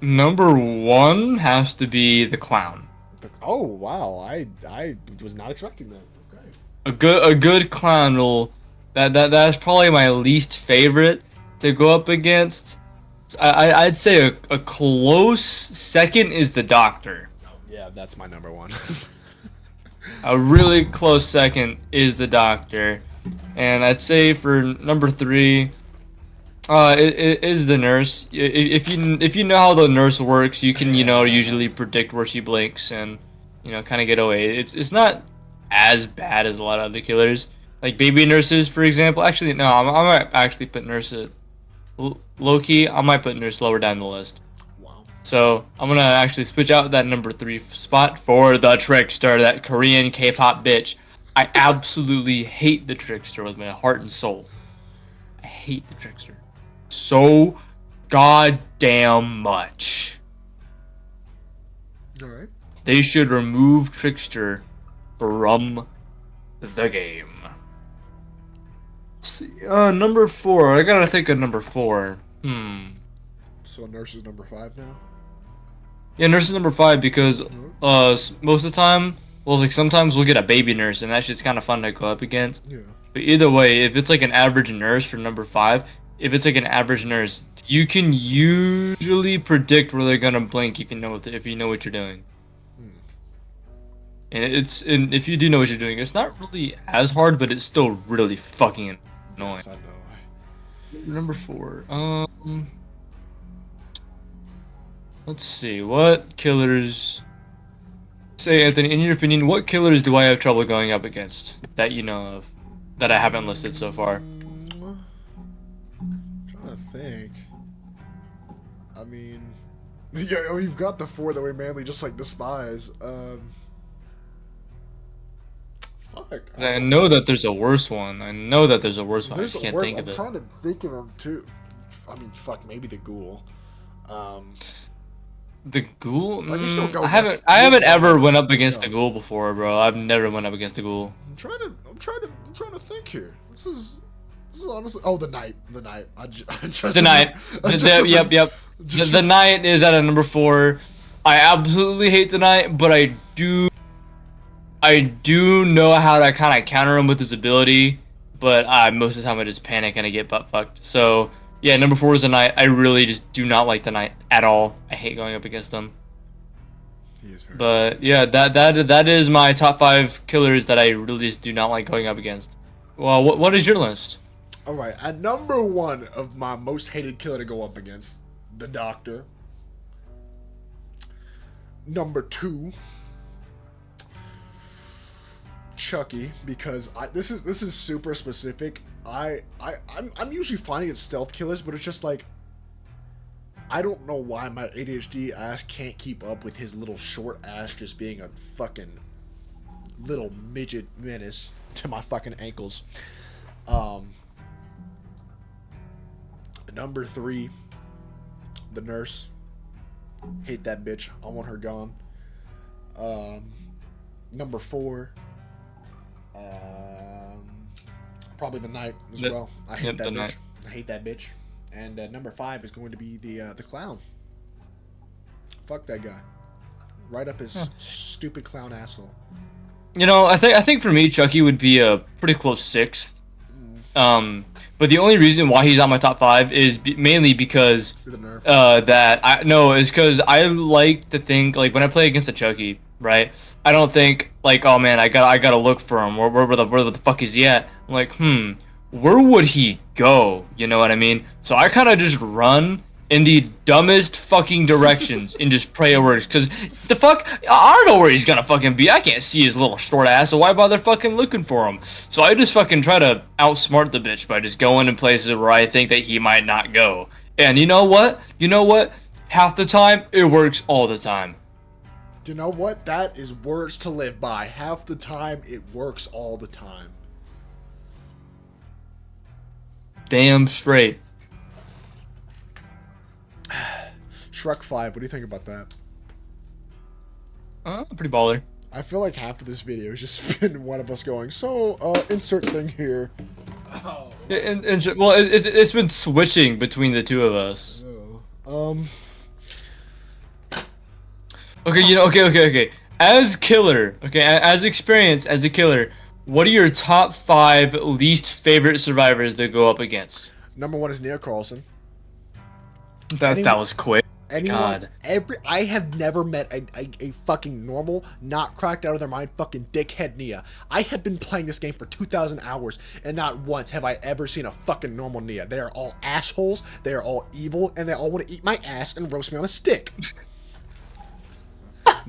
B: number 1 has to be the clown.
C: Oh wow, I was not expecting that. Okay.
B: A good clown will that's probably my least favorite to go up against. I'd say a close second is the Doctor.
C: Yeah, that's my number 1.
B: A really close second is the Doctor, and I'd say for number 3, it is the nurse. If you know how the nurse works, you can usually predict where she blinks and kind of get away. It's not as bad as a lot of other killers, like baby nurses, for example. Actually, no, I might actually put nurse at low-key. I might put nurse lower down the list.
C: Wow.
B: So I'm gonna actually switch out that number 3 spot for the Trickster, that Korean K-pop bitch. I absolutely hate the Trickster with my heart and soul. I hate the Trickster so goddamn much.
C: All right.
B: They should remove Trickster from the game. Let's see, number 4. I gotta think of number 4.
C: So nurse is number 5 now.
B: Yeah, nurse is number 5 because most of the time, well, like sometimes we'll get a baby nurse, and that shit's kind of fun to go up against.
C: Yeah.
B: But either way, if it's like an average nurse for number 5, if it's like an average nurse, you can usually predict where they're gonna blink if you know what you're doing. And if you do know what you're doing, it's not really as hard, but it's still really fucking annoying.
C: Yes, I know.
B: Number 4. Let's see. What killers? Say, Anthony, in your opinion, what killers do I have trouble going up against that you know of, that I haven't listed so far?
C: I'm trying to think. I mean, yeah, you've got the 4 that we mainly just like despise. Fuck.
B: I know that there's a worse one. I
C: There's
B: just can't
C: worse-
B: think of
C: I'm
B: it.
C: trying to think of them too. I mean, fuck, maybe the Ghoul.
B: The Ghoul?
C: Like, you still go
B: I
C: against-
B: haven't ever went up against
C: No.
B: the Ghoul before, bro. I've never went up against the Ghoul.
C: I'm trying to think here. This is honestly. Oh, the Knight. I just
B: The Knight. Yep. The Knight is at a number 4. I absolutely hate the Knight, but I do know how to kind of counter him with his ability, but most of the time I just panic and I get butt fucked. So yeah, number 4 is the Knight. I really just do not like the Knight at all. I hate going up against him.
C: He is very
B: But yeah, that is my top 5 killers that I really just do not like going up against. Well, what is your list?
C: All right, at number 1 of my most hated killer to go up against, the Doctor. Number 2, Chucky, because this is super specific. I'm usually finding it stealth killers, but it's just like I don't know why my ADHD ass can't keep up with his little short ass just being a fucking little midget menace to my fucking ankles. Number 3, the nurse. Hate that bitch. I want her gone. Number 4, probably the knight as well. I hate that bitch.
B: Knight.
C: I hate that bitch. And number 5 is going to be the clown. Fuck that guy. Right up his stupid clown asshole.
B: You know, I think for me, Chucky would be a pretty close 6th. But the only reason why he's on my top 5 is mainly because is because I like to think, like, when I play against a Chucky, right? I don't think like, oh man, I gotta look for him. Where the fuck is he at? I'm like, where would he go? You know what I mean? So I kind of just run in the dumbest fucking directions and just pray it works. Cause the fuck, I don't know where he's gonna fucking be. I can't see his little short ass, so why bother fucking looking for him? So I just fucking try to outsmart the bitch by just going in places where I think that he might not go. And you know what? Half the time, it works all the time.
C: You know what? That is words to live by. Half the time, it works all the time.
B: Damn straight.
C: Shrek 5, what do you think about that?
B: Pretty baller.
C: I feel like half of this video has just been one of us going, so, insert thing here.
B: Oh. Well, it's been switching between the two of us. Okay, okay. As killer, as experience as a killer, what are your top 5 least favorite survivors to go up against?
C: Number 1 is Nia Carlson.
B: That was quick.
C: God. I have never met a fucking normal, not cracked out of their mind fucking dickhead Nia. I have been playing this game for 2,000 hours, and not once have I ever seen a fucking normal Nia. They are all assholes, they are all evil, and they all want to eat my ass and roast me on a stick.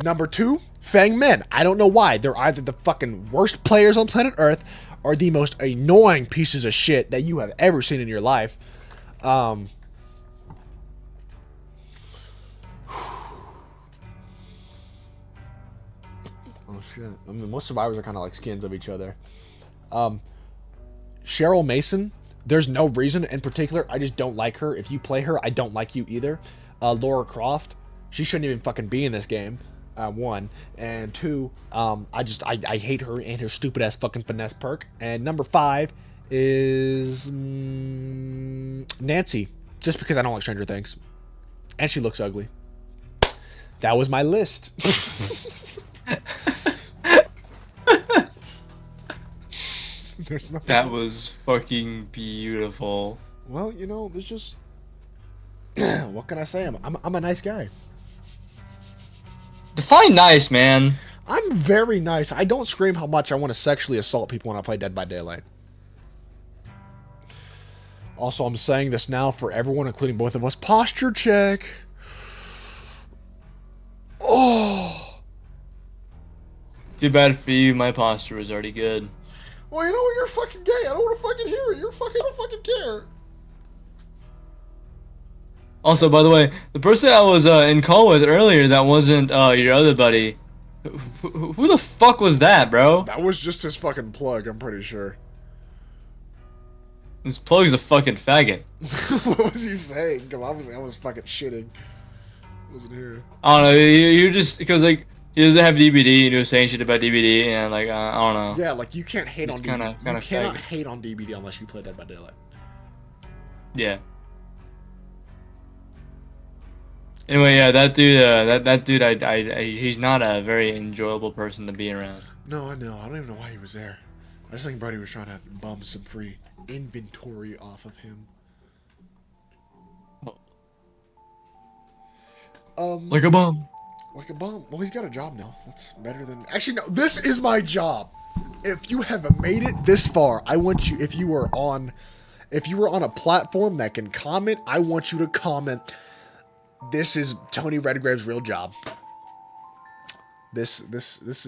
C: Number 2, Fang Men. I don't know why. They're either the fucking worst players on planet Earth or the most annoying pieces of shit that you have ever seen in your life. Oh shit. I mean, most survivors are kind of like skins of each other. Cheryl Mason. There's no reason in particular. I just don't like her. If you play her, I don't like you either. Laura Croft. She shouldn't even fucking be in this game. 1 and 2. I hate her and her stupid ass fucking finesse perk. And number 5 is Nancy. Just because I don't like Stranger Things, and she looks ugly. That was my list.
B: That was fucking beautiful.
C: Well, you know, there's just what can I say? I'm a nice guy.
B: Define nice, man.
C: I'm very nice. I don't scream how much I want to sexually assault people when I play Dead by Daylight. Also, I'm saying this now for everyone, including both of us. Posture check. Oh.
B: Too bad for you. My posture was already good.
C: Well, you know what? You're fucking gay. I don't want to fucking hear it. I don't fucking care.
B: Also, by the way, the person I was in call with earlier that wasn't your other buddy, who the fuck was that, bro?
C: That was just his fucking plug, I'm pretty sure.
B: This plug's a fucking faggot.
C: What was he saying? Because I was fucking shitting. I wasn't here.
B: I don't know, you're just, because, like, he doesn't have DBD, and he was saying shit about DBD, and, like, I don't know.
C: Yeah, like, you can't hate on DBD. You cannot hate on DBD unless you play Dead by Daylight.
B: Yeah. Anyway, yeah, that dude, that dude, he's not a very enjoyable person to be around.
C: No, I know. I don't even know why he was there. I just think Brody was trying to bum some free inventory off of him.
B: Like a bum.
C: Like a bum. Well, he's got a job now. That's better than... Actually, no. This is my job. If you have made it this far, I want you... If you were on a platform that can comment, I want you to comment... This is Tony Redgrave's real job. This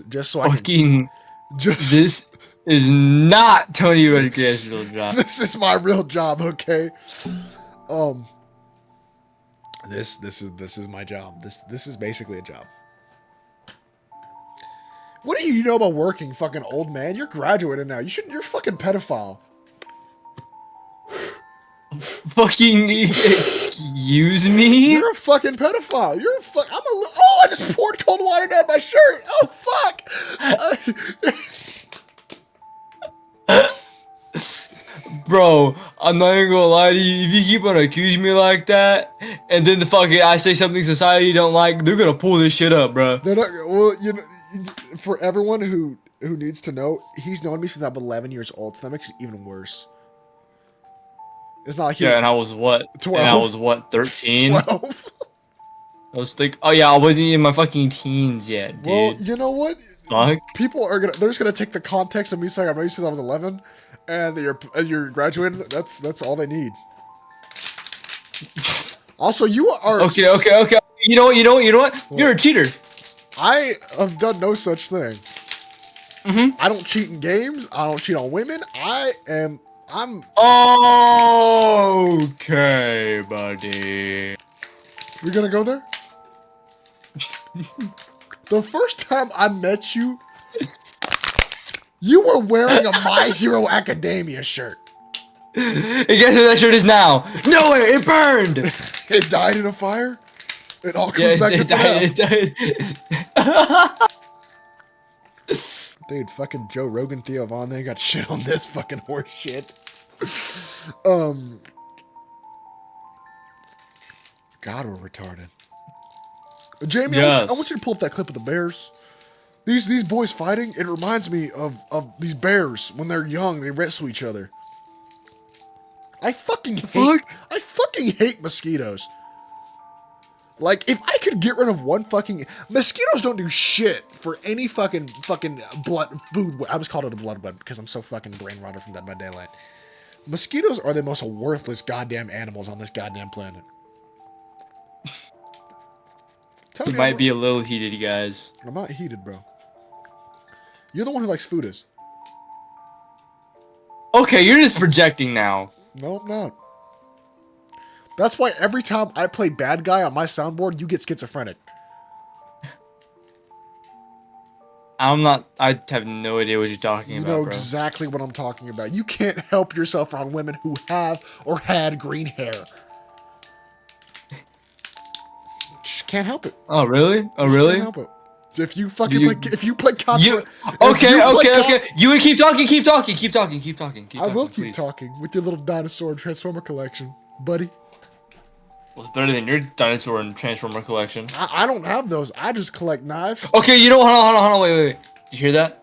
C: just so
B: fucking,
C: I can just
B: this is not Tony Redgrave's real job.
C: This is my real job, okay? This is my job. This is basically a job. What do you know about working, fucking old man? You're graduated now. You're a fucking pedophile.
B: Fucking excuse me?
C: You're a fucking pedophile. You're a fuck. Oh, I just poured cold water down my shirt. Oh fuck.
B: Bro, I'm not even gonna lie to you. If you keep on accusing me like that, and then the fucking I say something society don't like, they're gonna pull this shit up, bro.
C: They're not. Well, you know, for everyone who needs to know, he's known me since I'm 11 years old, so that makes it even worse. It's not like he
B: Yeah, and I was what?
C: 12.
B: And I was what, 13?
C: 12.
B: I was like, oh yeah, I wasn't in my fucking teens yet, dude.
C: Well, you know what?
B: Fuck.
C: People are they're just gonna take the context of me saying I've known you since I was 11, and you're graduating. That's all they need. Also, you are
B: Okay. You know what? You're a cheater.
C: I have done no such thing.
B: Mm-hmm.
C: I don't cheat in games. I don't cheat on women. I'm.
B: Okay, buddy.
C: We're gonna go there. The first time I met you, you were wearing a My Hero Academia shirt.
B: And guess where that shirt is now? No way, it burned.
C: It died in a fire. It all comes back to
B: died.
C: Dude, fucking Joe Rogan, Theo Von, they got shit on this fucking horse shit. God, we're retarded. Jamie,
B: Yes.
C: I want you to pull up that clip of the bears. These boys fighting, it reminds me of these bears when they're young, they wrestle each other. I fucking hate mosquitoes. Like, if I could get rid of one fucking... Mosquitoes don't do shit for any fucking blood food... I was called it a blood web because I'm so fucking brain rotted from Dead by Daylight. Mosquitoes are the most worthless goddamn animals on this goddamn planet.
B: You might be a little heated, you guys.
C: I'm not heated, bro. You're the one who likes foodies.
B: Okay, you're just projecting now.
C: No, I'm not. That's why every time I play bad guy on my soundboard, you get schizophrenic.
B: I'm not. I have no idea what you're talking
C: You
B: about,
C: know
B: bro.
C: exactly what I'm talking about. You can't help yourself around women who have or had green hair. Just can't help it.
B: Oh really? Oh
C: Just
B: really?
C: Can't help it. If you fucking play
B: You
C: Contra,
B: okay. You would keep talking.
C: I will keep talking with your little dinosaur and transformer collection, buddy.
B: Well, it's better than your dinosaur and transformer collection.
C: I don't have those. I just collect knives.
B: Okay, you know, hold on, wait. Did you hear that?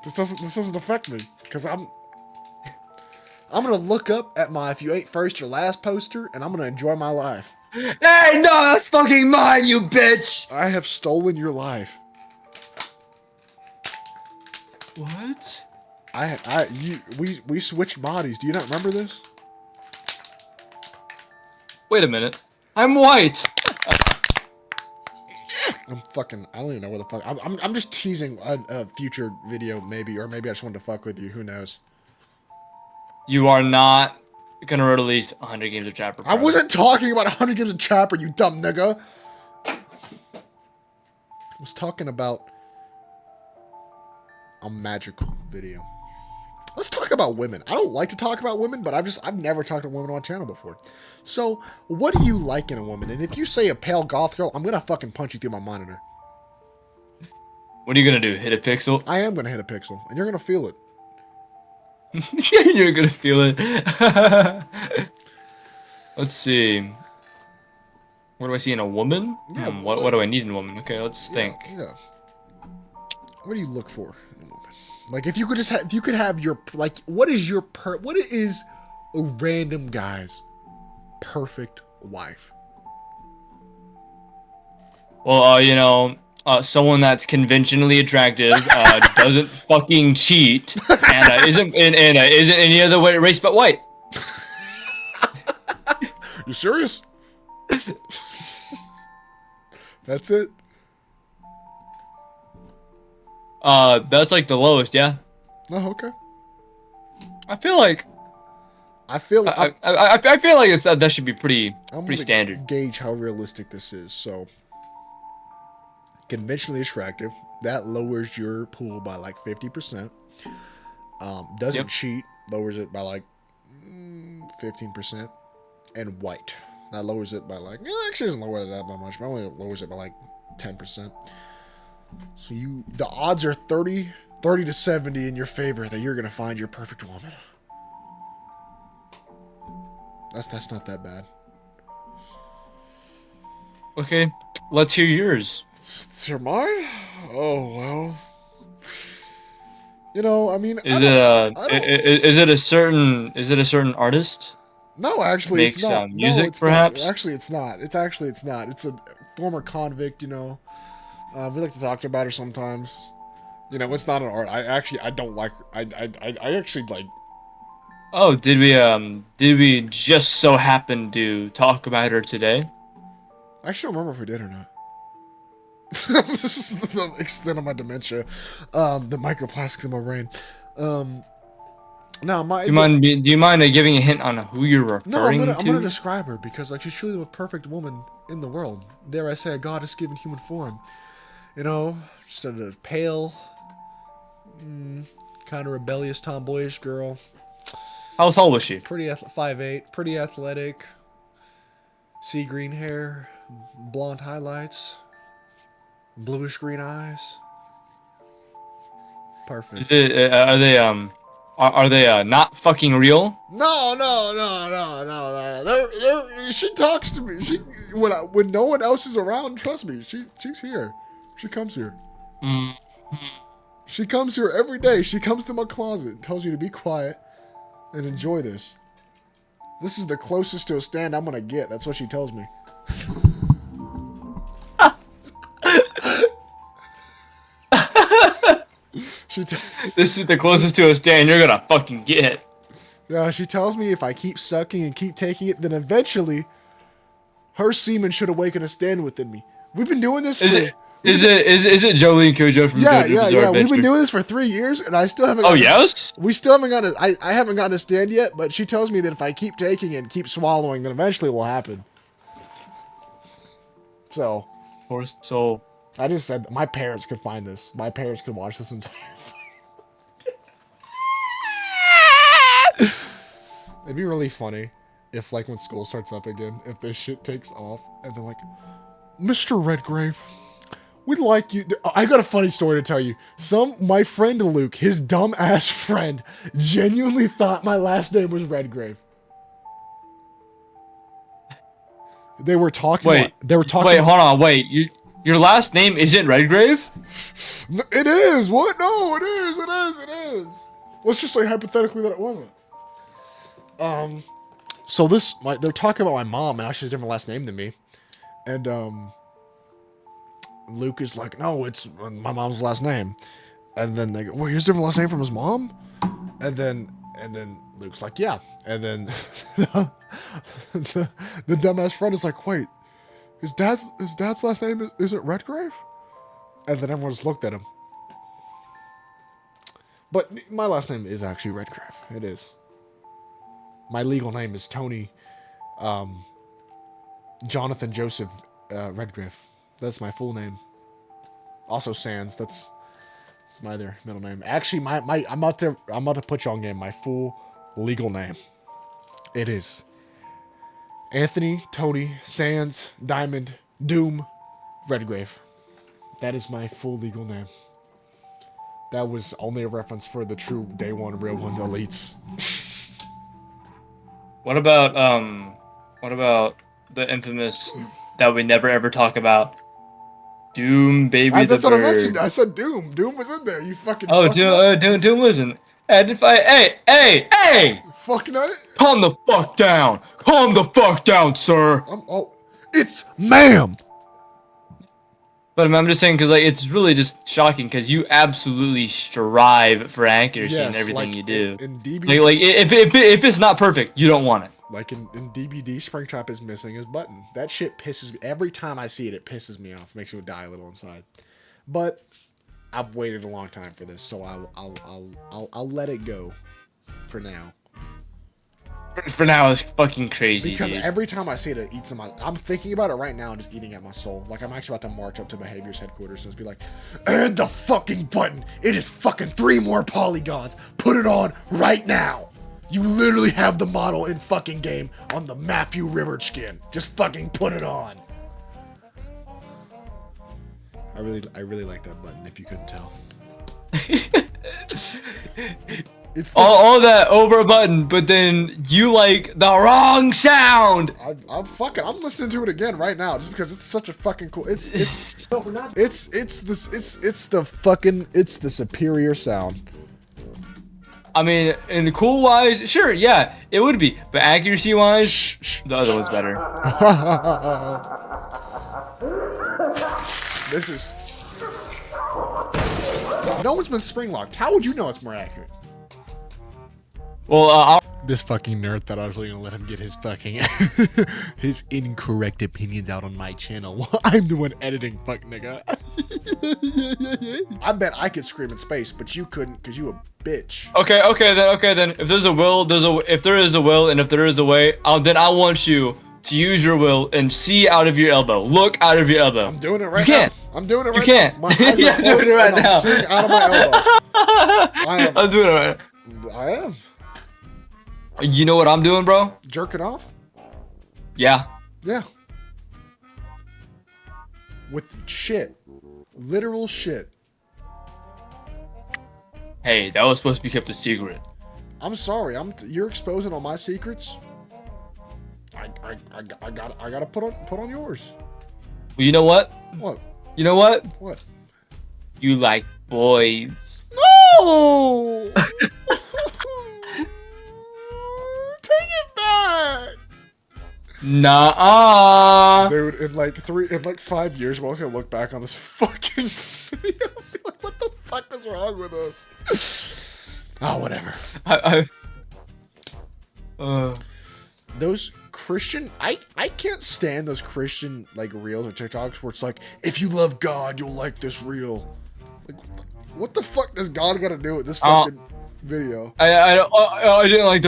C: This doesn't affect me because I'm gonna look up at my "If You Ain't First, Your Last" poster, and I'm gonna enjoy my life.
B: Hey, no, that's fucking mine, you bitch!
C: I have stolen your life.
B: What?
C: We switched bodies. Do you not remember this?
B: Wait a minute. I'm white.
C: I don't even know where the fuck. I'm just teasing a future video, maybe, or maybe I just wanted to fuck with you. Who knows?
B: You are not gonna release 100 games of Chopper.
C: I wasn't talking about 100 games of Chopper, you dumb nigga. I was talking about a magical video. Let's talk about women. I don't like to talk about women, but I've never talked to women on my channel before. So, what do you like in a woman? And if you say a pale goth girl, I'm gonna fucking punch you through my monitor.
B: What are you gonna do? Hit a pixel?
C: I am gonna hit a pixel, and you're gonna feel it.
B: You're gonna feel it. Let's see. What do I see in a woman?
C: Yeah,
B: what do I need in a woman? Okay, let's think.
C: Yeah. What do you look for in a woman? Like, if you could have your, like, what is a random guy's perfect wife?
B: Well, you know, someone that's conventionally attractive, doesn't fucking cheat, and isn't any other race but white.
C: You serious? That's it?
B: That's like the lowest, yeah.
C: Oh, okay.
B: I feel like
C: I feel
B: I feel like that should be pretty
C: I'm
B: pretty
C: gonna
B: standard.
C: gauge how realistic this is. So, conventionally attractive, that lowers your pool by like 50%. Doesn't
B: Yep.
C: cheat, lowers it by like 15%. And white, that lowers it by like, actually doesn't lower it that by much, but only lowers it by like 10%. So the odds are 30 to 70 in your favor that you're gonna find your perfect woman. That's not that bad.
B: Okay, let's hear yours.
C: It's your mine? Oh well. You know, I mean,
B: Is it a certain artist?
C: no, actually,
B: Makes
C: it's not. No,
B: music,
C: it's
B: perhaps?
C: not. Actually, it's not. It's not. It's a former convict. You know, we like to talk about her sometimes. You know, it's not an art. I don't like. I actually like.
B: Oh, did we just so happen to talk about her today?
C: I actually don't remember if we did or not. This is the extent of my dementia, the microplastics in my brain. No, my.
B: Do you mind giving a hint on who you're referring
C: No,
B: to?
C: I'm gonna describe her because like she's truly the perfect woman in the world. Dare I say, a goddess given human form. You know, just a pale, kind of rebellious, tomboyish girl.
B: How tall was she?
C: Pretty 5'8", pretty athletic. Sea green hair, blonde highlights, bluish green eyes. Perfect.
B: Are they not fucking real?
C: No. She talks to me. When no one else is around, trust me, she's here. She comes here.
B: Mm.
C: She comes here every day. She comes to my closet and tells you to be quiet and enjoy this. This is the closest to a stand I'm gonna get. That's what she tells me.
B: This is the closest to a stand you're gonna fucking get.
C: Yeah, she tells me if I keep sucking and keep taking it, then eventually her semen should awaken a stand within me. We've been doing this.
B: Is it Jolene Cujo from JoJo's Bizarre
C: Yeah.
B: Adventure?
C: We've been doing this for 3 years, and I still haven't.
B: Oh yes.
C: We still haven't gotten. I haven't gotten a stand yet, but she tells me that if I keep taking and keep swallowing, then eventually it will happen. So,
B: Poor soul.
C: I just said my parents could find this. My parents could watch this entire. It'd be really funny if, like, when school starts up again, if this shit takes off, and they're like, Mr. Redgrave, we'd like you. I got a funny story to tell you. My friend Luke, his dumb ass friend, genuinely thought my last name was Redgrave. They were talking.
B: Wait, hold on. Wait, your last name isn't Redgrave?
C: It is. What? No, it is. It is. Let's just say hypothetically that it wasn't. So they're talking about my mom, and actually has a different last name than me. And, Luke is like, no, it's my mom's last name. And then they go, well, here's a different last name from his mom? And then Luke's like, yeah. And then the dumbass friend is like, wait, his dad's last name isn't Redgrave? And then everyone just looked at him. But my last name is actually Redgrave. It is. My legal name is Tony, Jonathan Joseph Redgrave. That's my full name. Also Sands. That's my other middle name. Actually, I'm about to put you on game. My full legal name. It is Anthony Tony Sands Diamond Doom Redgrave. That is my full legal name. That was only a reference for the true day one, real one elites.
B: What about the infamous that we never ever talk about? Doom baby the
C: That's what I
B: bird.
C: mentioned. I said Doom. Doom was in there. You fucking.
B: Oh, Doom wasn't. And if hey!
C: Fucking.
B: Calm the fuck down. Calm the fuck down, sir.
C: It's ma'am.
B: But I'm just saying because like it's really just shocking because you absolutely strive for accuracy in everything you do.
C: In DBD,
B: Like if it's not perfect, you don't want it.
C: like in DBD, Springtrap is missing his button. That shit pisses me. Every time I see it, it pisses me off. Makes me die a little inside. But I've waited a long time for this, so I'll let it go for now.
B: For now, it's fucking crazy.
C: Because
B: dude.
C: every time I see it, it eats in my. I'm thinking about it right now and just eating at my soul. Like I'm actually about to march up to Behavior's headquarters and just be like, add the fucking button. It is fucking 3 more polygons. Put it on right now. You literally have the model in fucking game on the Matthew River skin. Just fucking put it on. I really like that button. If you couldn't tell. It's
B: all that over a button, but then you like the wrong sound.
C: I'm listening to it again right now just because it's such a fucking cool. It's the superior sound.
B: I mean, in the cool wise, sure, yeah, it would be, but accuracy wise, the other one's better.
C: This is. No one's been spring locked. How would you know it's more accurate?
B: Well,
C: this fucking nerd thought I was really gonna let him get his fucking his incorrect opinions out on my channel while I'm the one editing. Fuck nigga. I bet I could scream in space, but you couldn't because you a bitch.
B: okay, then. If there's a will, if there is a will, and if there is a way, then I want you to use your will and see out of your elbow. Look out of your elbow.
C: I'm doing it right
B: now.
C: I'm doing it right
B: now. You can't.
C: My eyes are closed
B: doing it right
C: and
B: now.
C: I'm seeing out of my elbow.
B: I'm doing it right now.
C: I am.
B: You know what I'm doing, bro?
C: Jerking off?
B: Yeah.
C: Yeah. With shit. Literal shit.
B: Hey, that was supposed to be kept a secret.
C: I'm sorry. You're exposing all my secrets. I gotta put on yours.
B: Well, you know what?
C: What?
B: You know what?
C: What?
B: You like boys.
C: No! Take it back.
B: Nah.
C: Dude, in like 5 years, we're gonna look back on this fucking video and be like, what the fuck is wrong with us? Oh, whatever. Those Christian, I can't stand those Christian like reels or TikToks where it's like, if you love God, you'll like this reel. Like, what the fuck does God got to do with this fucking video?
B: I didn't like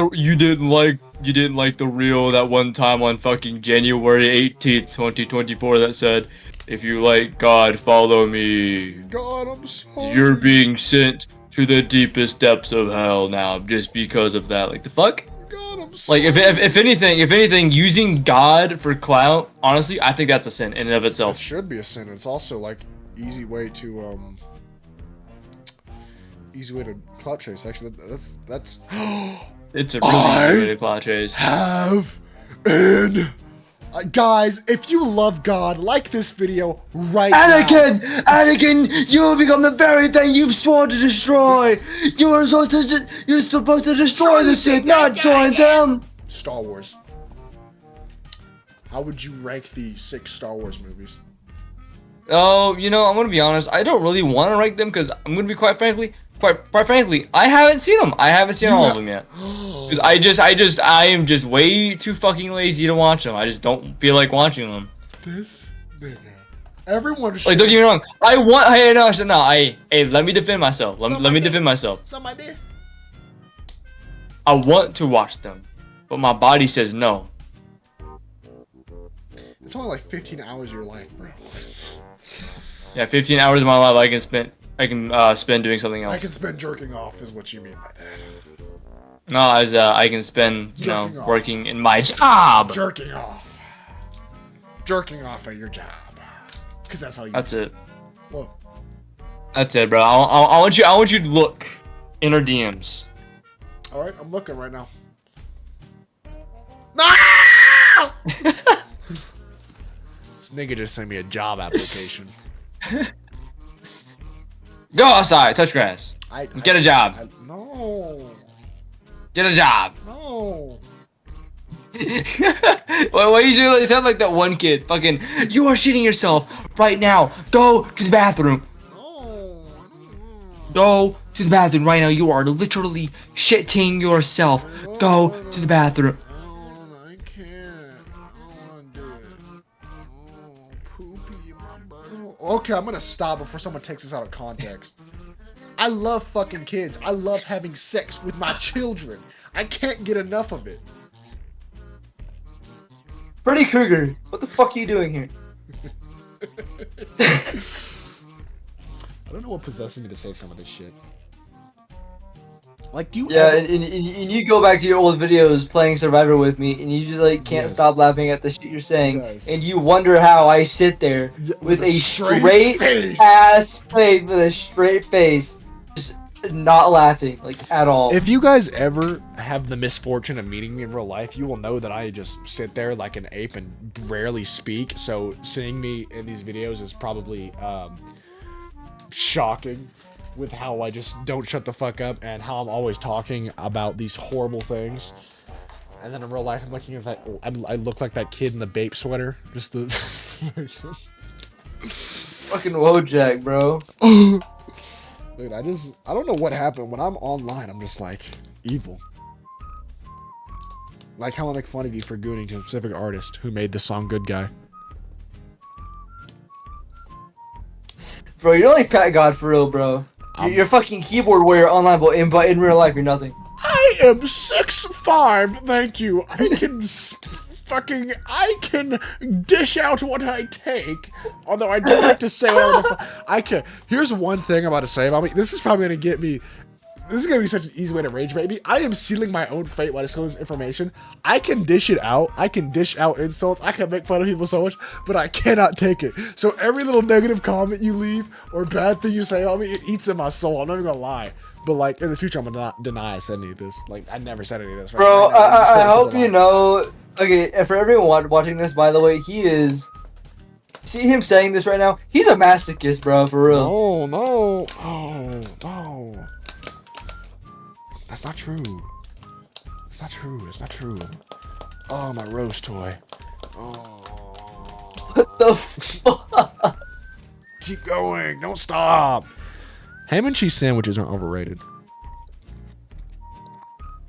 B: you didn't like the reel that one time on fucking January 18th, 2024 that said, if you like God, follow me.
C: God, I'm sorry.
B: You're being sent to the deepest depths of hell now just because of that. Like the fuck?
C: God, I'm sorry.
B: Like if anything, using God for clout, honestly, I think that's a sin in and of itself.
C: It should be a sin. It's also like easy way to clout chase. Actually, that's.
B: It's a really easy way to clout chase.
C: Have an guys, if you love God, like this video right now.
B: Anakin, you will become the very thing you've sworn to destroy. You're supposed to destroy the Sith, not join them.
C: Star Wars. How would you rank the 6 Star Wars movies?
B: Oh, you know, I'm gonna be honest. I don't really want to rank them because I'm gonna be quite frankly, I haven't seen them. I haven't seen all of them yet. Because I am just way too fucking lazy to watch them. I just don't feel like watching them.
C: This nigga. Everyone should.
B: Like, don't get me wrong. Hey, let me defend myself. Let me defend myself.
C: Some idea.
B: I want to watch them, but my body says no.
C: It's only like 15 hours of your life, bro.
B: Yeah, 15 hours of my life I can spend doing something else.
C: I can spend jerking off, is what you mean by that.
B: No, as I can spend,
C: Jerking off.
B: working in my job.
C: Jerking off. Jerking off at your job. Because that's how you.
B: That's it.
C: What?
B: That's it, bro. I want you to look in our DMs.
C: All right, I'm looking right now. No! This nigga just sent me a job application.
B: Go outside, touch grass. Get a job.
C: No.
B: Get a job.
C: No.
B: Why you sound like that one kid? Fucking, you are shitting yourself right now. Go to the bathroom.
C: No.
B: Go to the bathroom right now. You are literally shitting yourself. Go to the bathroom.
C: I can't. I don't want to do it. Oh, poopy in my butt. Okay, I'm gonna stop before someone takes this out of context. I love fucking kids. I love having sex with my children. I can't get enough of it.
B: Freddy Krueger, what the fuck are you doing here?
C: I don't know what possesses me to say some of this shit. Like, do you
B: Yeah,
C: ever-
B: and you go back to your old videos playing Survivor with me, and you just like can't
C: Yes.
B: stop laughing at the shit you're saying,
C: Yes.
B: and you wonder how I sit there
C: Yeah,
B: with a straight
C: face.
B: ass face, with a straight face, just not laughing like at all.
C: If you guys ever have the misfortune of meeting me in real life, you will know that I just sit there like an ape and rarely speak. So seeing me in these videos is probably shocking with how I just don't shut the fuck up and how I'm always talking about these horrible things. And then in real life, I'm looking at that. I look like that kid in the Bape sweater. Just the.
B: Fucking Wojak, bro.
C: Dude, I don't know what happened. When I'm online, I'm just like evil. Like how I make fun of you for gooning to a specific artist who made the song Good Guy.
B: Bro, you're like Pat God for real, bro. You're fucking keyboard warrior online, but in real life, you're nothing.
C: I am 6'5", thank you. I can dish out what I take. Although I do like to say I can. Here's one thing I'm about to say about me. This is probably gonna get me. This is gonna be such an easy way to rage baby. I am sealing my own fate by disclosing information. I can dish it out. I can dish out insults. I can make fun of people so much, but I cannot take it. So every little negative comment you leave or bad thing you say about me, it eats in my soul. I'm not even gonna lie. But like in the future, I'm gonna not deny I said any of this. Like I never said any of this. Right?
B: Bro, I hope
C: you
B: you know. Okay, and for everyone watching this, by the way, he is. See him saying this right now? He's a masochist, bro, for real.
C: No. That's not true. It's not true. It's not true. Oh, my Rose toy. Oh.
B: What the fuck?
C: Keep going. Don't stop. Ham and cheese sandwiches aren't overrated.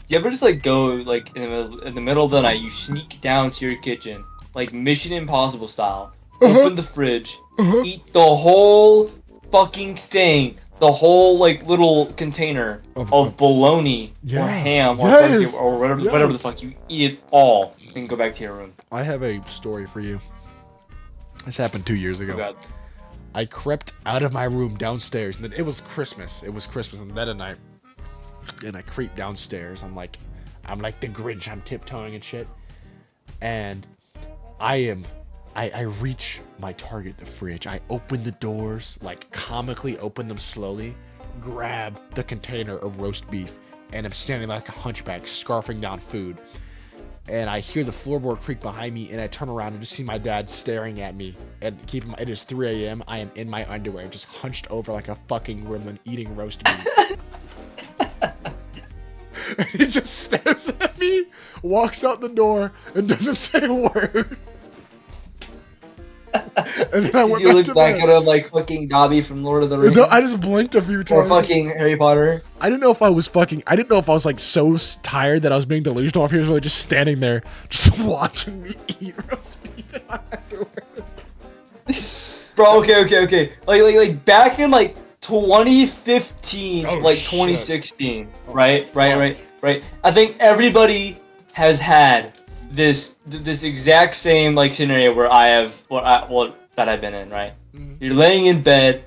B: You ever just like go like in the middle of the night, you sneak down to your kitchen, like Mission Impossible style, open the fridge, eat the whole fucking thing, the whole like little container of bologna
C: Yeah.
B: or ham
C: Yes.
B: or whatever
C: Yes.
B: whatever the fuck, you eat it all and go back to your room.
C: I have a story for you. This happened 2 years ago.
B: Oh god.
C: I crept out of my room downstairs, and then it was Christmas. It was Christmas and then at night. And I creep downstairs. I'm like the Grinch. I'm tiptoeing and shit. And I reach my target, the fridge. I open the doors, like comically open them slowly, grab the container of roast beef, and I'm standing like a hunchback, scarfing down food. And I hear the floorboard creak behind me, and I turn around and just see my dad staring at me. And it is 3 a.m. I am in my underwear, just hunched over like a fucking gremlin eating roast beef. And he just stares at me, walks out the door, and doesn't say a word. And then I went
B: You
C: back
B: look
C: to
B: back
C: bed.
B: at him like fucking Dobby from Lord of the Rings.
C: No, I just blinked a few
B: or
C: times.
B: fucking Harry Potter.
C: I didn't know if I was like so tired that I was being delusional, or if he was really just standing there, just watching me eat roast beef in my underwear.
B: Bro, okay. Like back in like 2015
C: Oh,
B: to like
C: shit.
B: 2016, right? I think everybody has had this exact same like scenario where that I've been in, right?
C: Mhm.
B: You're laying in bed,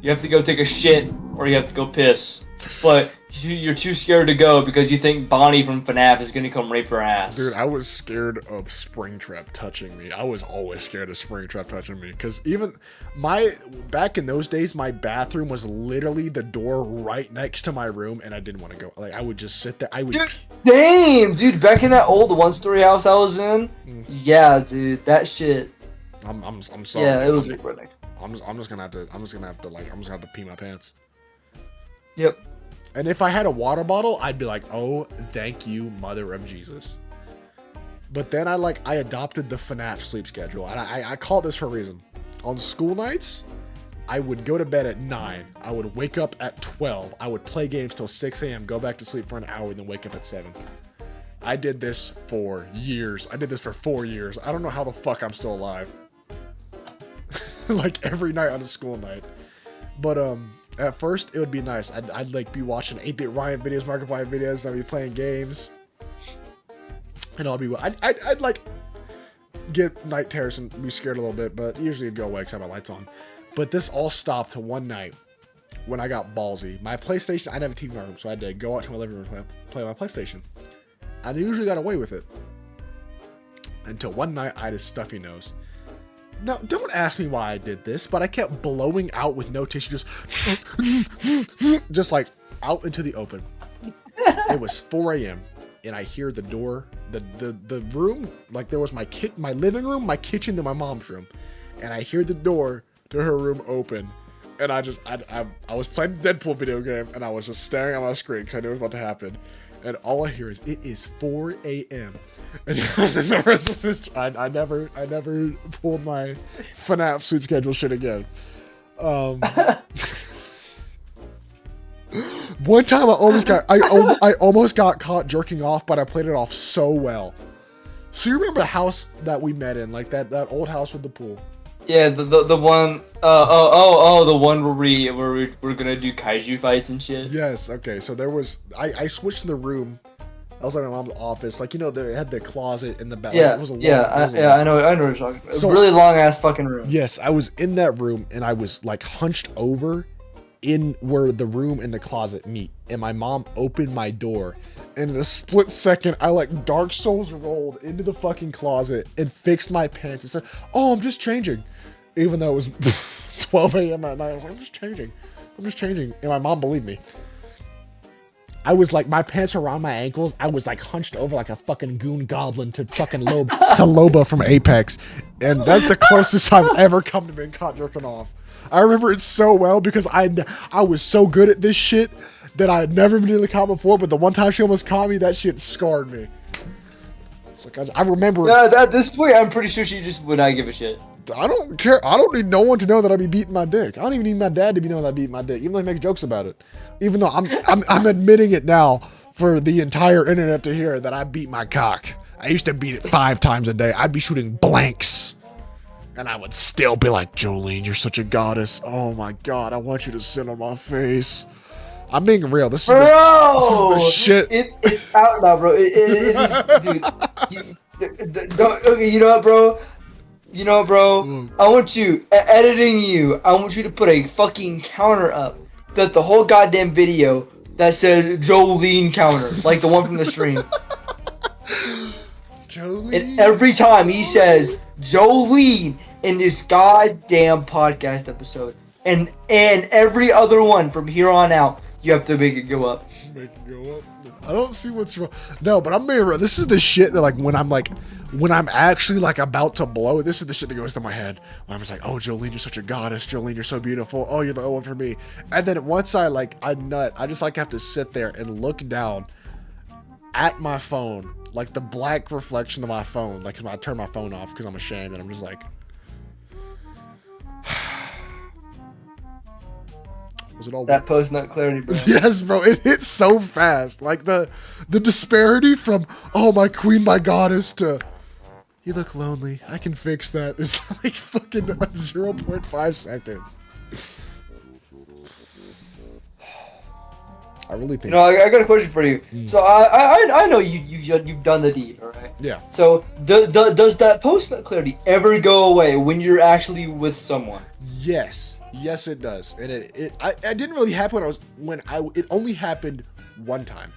B: you have to go take a shit or you have to go piss, but you're too scared to go because you think Bonnie from FNAF is gonna come rape your ass.
C: Dude, I was scared of Springtrap touching me. I was always scared of Springtrap touching me. Because even back in those days, my bathroom was literally the door right next to my room, and I didn't want to go. Like, I would just sit there.
B: Damn, dude, back in that old one-story house I was in, yeah, dude, that shit.
C: I'm sorry.
B: Yeah, it was right next.
C: I'm just gonna have to pee my pants.
B: Yep.
C: And if I had a water bottle, I'd be like, oh, thank you, mother of Jesus. But then I adopted the FNAF sleep schedule. And I call it this for a reason. On school nights, I would go to bed at 9. I would wake up at 12. I would play games till 6 a.m., go back to sleep for an hour, then wake up at 7. I did this for years. I did this for 4 years. I don't know how the fuck I'm still alive. Like every night on a school night. But, at first, it would be nice. I'd like be watching 8-Bit Ryan videos, Markiplier videos, and I'd be playing games. And I'd be, I'd like, get night terrors and be scared a little bit, but usually it'd go away because I have my lights on. But this all stopped one night when I got ballsy. My PlayStation, I didn't have a TV in my room, so I had to go out to my living room and play my PlayStation. I usually got away with it. Until one night I had a stuffy nose. Now, don't ask me why I did this, but I kept blowing out with no tissue, just like out into the open. It was 4 a.m. and I hear the door, the room, like there was my living room, my kitchen, then my mom's room, and I hear the door to her room open, and I was playing the Deadpool video game, and I was just staring at my screen because I knew it was about to happen, and all I hear is it is 4 a.m. And the rest was just, I never pulled my FNAF sleep schedule shit again. One time I almost got caught jerking off, but I played it off so well. So you remember the house that we met in, like that old house with the pool?
B: Yeah, the one. The one where we're gonna do kaiju fights and shit.
C: Yes. Okay. So there was I switched in the room. I was in my mom's office, like they had the closet in the back.
B: Yeah,
C: like, it was a
B: I know what you're talking about.
C: So,
B: a really long ass fucking room.
C: Yes, I was in that room and I was like hunched over in where the room and the closet meet, and my mom opened my door, and in a split second I like Dark Souls rolled into the fucking closet and fixed my pants and said, "Oh, I'm just changing," even though it was 12 a.m. at night. I was like, I'm just changing, and my mom believed me. I was like, my pants were around my ankles. I was like hunched over like a fucking goon goblin to fucking Loba from Apex. And that's the closest I've ever come to being caught jerking off. I remember it so well because I was so good at this shit that I had never been really caught before. But the one time she almost caught me, that shit scarred me. It's like, I remember.
B: Yeah, at this point, I'm pretty sure she just would not give a shit.
C: I don't care. I don't need no one to know that I be beating my dick. I don't even need my dad to be knowing that I beat my dick, even though he makes jokes about it. Even though I'm admitting it now for the entire internet to hear that I beat my cock. I used to beat it 5 times a day. I'd be shooting blanks, and I would still be like, Jolene, you're such a goddess. Oh my god, I want you to sit on my face. I'm being real. This is the shit.
B: It's out now, bro. It is, dude. Okay, you know what, bro? I want you, editing you, I want you to put a fucking counter up that the whole goddamn video that says Jolene counter, like the one from the stream.
C: Jolene.
B: And every time he says Jolene in this goddamn podcast episode, and every other one from here on out, you have to make it go up.
C: Make it go up. I don't see what's wrong. No, but I'm being real. This is the shit that when I'm actually like about to blow, this is the shit that goes through my head. When I'm just like, oh, Jolene, you're such a goddess. Jolene, you're so beautiful. Oh, you're the only one for me. And then once I nut, I just have to sit there and look down at my phone, like the black reflection of my phone. Like, I turn my phone off because I'm ashamed, and I'm just like, was it all
B: that post nut clarity, bro?
C: Yes, bro. It hits so fast. Like the disparity from, oh, my queen, my goddess, to, you look lonely, I can fix that. It's like fucking 0.5 seconds. I really think.
B: I got a question for you. So I know you've done the deed, all right?
C: Yeah.
B: So does that post nut clarity ever go away when you're actually with someone?
C: Yes. Yes, it does. And it didn't really happen it only happened one time.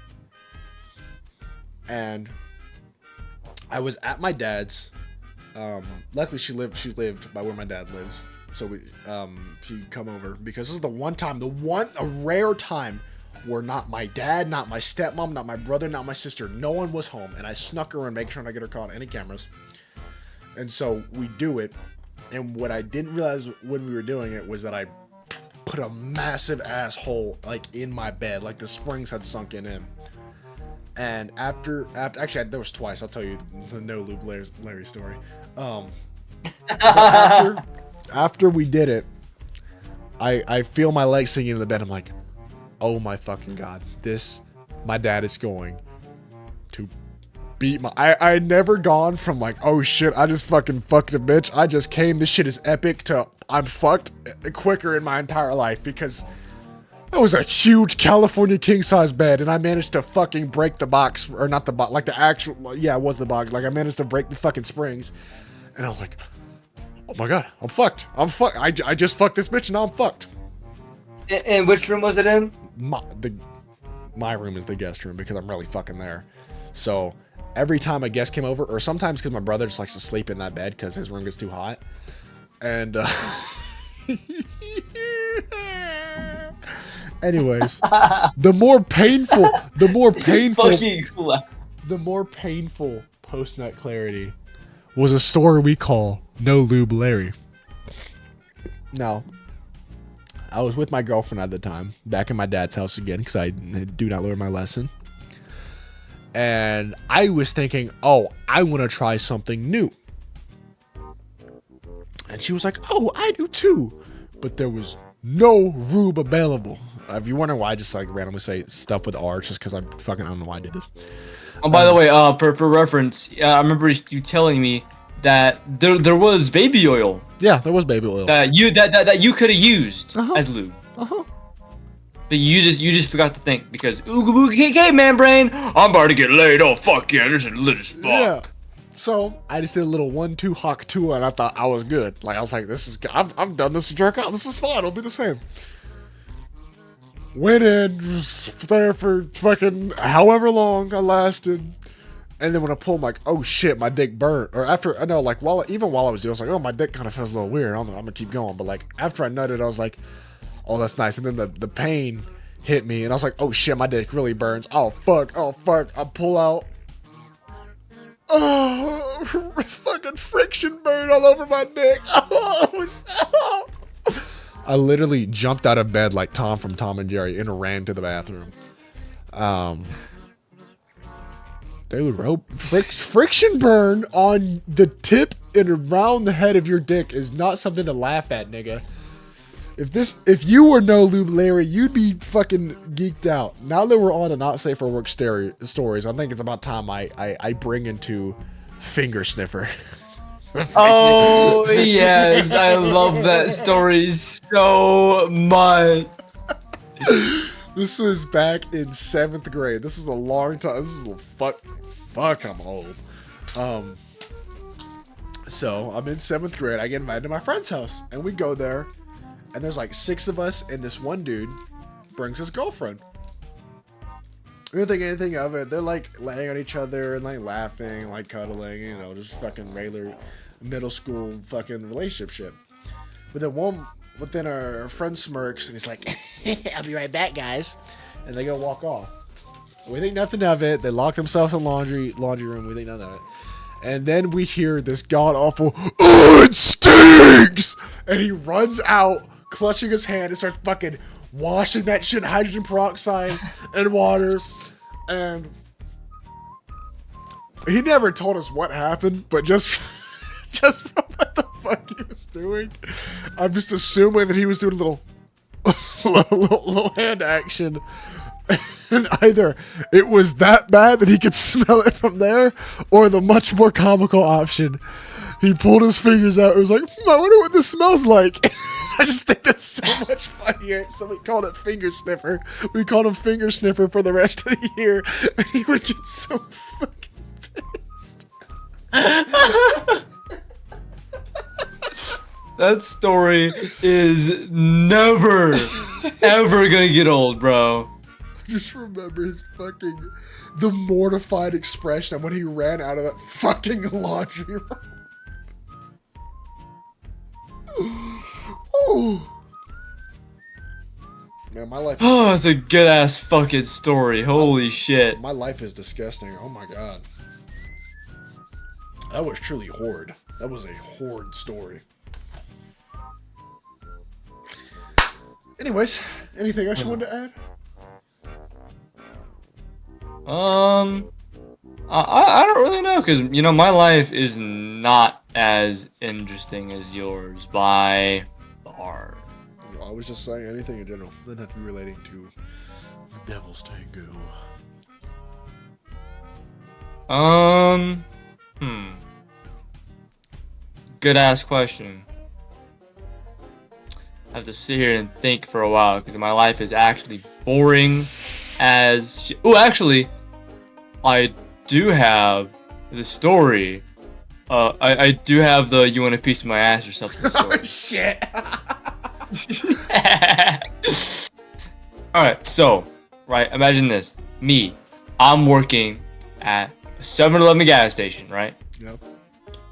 C: And I was at my dad's. Luckily she lived by where my dad lives. So she'd come over because this is a rare time where not my dad, not my stepmom, not my brother, not my sister, no one was home. And I snuck her in, making sure not to get her caught on any cameras. And so we do it. And what I didn't realize when we were doing it was that I put a massive asshole in my bed, like the springs had sunken in. And after actually there was twice. I'll tell you the no lube Larry story. After we did it, I feel my legs sinking into the bed. I'm like, oh my fucking god, my dad is going to beat my. I had never gone from like, oh shit, I just fucking fucked a bitch, I just came, this shit is epic, to I'm fucked quicker in my entire life, because it was a huge California king size bed, and I managed to fucking break the box, or not the box, like the actual, yeah, it was the box, like I managed to break the fucking springs, And I'm like, oh my god, I'm fucked. I just fucked this bitch and now I'm fucked.
B: And which room was it in?
C: My room is the guest room because I'm really fucking there. So every time a guest came over, or sometimes because my brother just likes to sleep in that bed because his room gets too hot. And anyways, the more painful post-nut clarity was a story we call No Lube Larry. Now, I was with my girlfriend at the time, back in my dad's house again, because I do not learn my lesson. And I was thinking, oh, I want to try something new. And she was like, oh, I do too. But there was no rube available. If you wonder why I just like randomly say stuff with R, just because I don't know why I did this.
B: Oh, by the way, for reference, I remember you telling me that there was baby oil.
C: Yeah, there was baby oil
B: that you could have used as lube.
C: Uh-huh.
B: But you just forgot to think because ooga booga KK man brain. I'm about to get laid. Oh fuck yeah, this is lit as fuck.
C: Yeah. So I just did a little 1-2 hawk 2 and I thought I was good. Like I was like, this is I've done this to jerk out. This is fine. It'll be the same. Went in, was there for fucking however long I lasted. And then when I pulled, I'm like, oh shit, my dick burnt. Or after, I know, like, even while I was doing it, I was like, oh, my dick kind of feels a little weird. I'm gonna keep going. But like, after I nutted, I was like, oh, that's nice. And then the pain hit me, and I was like, oh shit, my dick really burns. Oh fuck. I pull out. Oh, fucking friction burn all over my dick. Oh. I literally jumped out of bed like Tom from Tom and Jerry and ran to the bathroom. Dude, friction burn on the tip and around the head of your dick is not something to laugh at, nigga. If you were No Lube Larry, you'd be fucking geeked out. Now that we're on to not safe for work stories, I think it's about time I bring into finger sniffer.
B: Oh yes, I love that story so much.
C: This was back in 7th grade. This is a long time. This is a fuck. I'm old. So I'm in 7th grade. I get invited to my friend's house, and we go there, and there's like 6 of us, and this one dude brings his girlfriend. We don't think anything of it. They're like laying on each other and like laughing, like cuddling, you know, just fucking regular middle school fucking relationship shit. But then our friend smirks and he's like, I'll be right back, guys. And they go walk off. We think nothing of it. They lock themselves in laundry room. We think nothing of it. And then we hear this god awful, oh, it stinks! And he runs out, clutching his hand, and starts fucking washing that shit in hydrogen peroxide and water. And he never told us what happened, but just from what the fuck he was doing, I'm just assuming that he was doing a little hand action. And either it was that bad that he could smell it from there, or the much more comical option, he pulled his fingers out and was like, I wonder what this smells like. I just think that's so much funnier. So we called it Finger Sniffer. We called him Finger Sniffer for the rest of the year. And he would get so fucking pissed.
B: That story is never, ever gonna get old, bro.
C: Just remember the mortified expression of when he ran out of that fucking laundry room. Man, my life.
B: Oh, that's a good ass fucking story. Holy shit.
C: My life is disgusting. Oh my god. That was truly horrid. That was a horrid story. Anyways, anything else you wanted to add?
B: I don't really know, because, you know, my life is not as interesting as yours by far.
C: I was just saying anything in general. Doesn't have to be relating to the Devil's Tango.
B: Good ass question. I have to sit here and think for a while, because my life is actually boring as shit. Oh, actually, I do have the story I do have the "you want a piece of my ass" or something.
C: Oh shit.
B: Alright, so, right, imagine this. Me, I'm working at a 7-Eleven gas station, right?
C: Yep.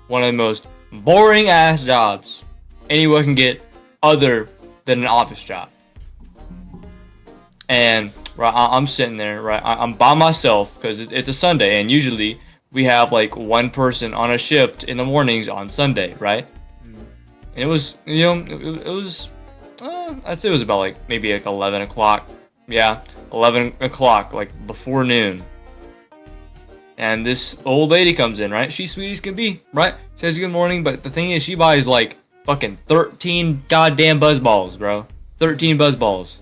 B: One of the most boring ass jobs anyone can get other than an office job. And right, I'm sitting there, right? I'm by myself because it's a Sunday, and usually we have like one person on a shift in the mornings on Sunday, right? And it was, you know, it was, I'd say it was about like maybe like 11 o'clock. Yeah, 11 o'clock, like before noon. And this old lady comes in, right? She's sweet as can be, right? Says good morning, but the thing is, she buys like fucking 13 goddamn Buzzballs, bro. 13 Buzzballs.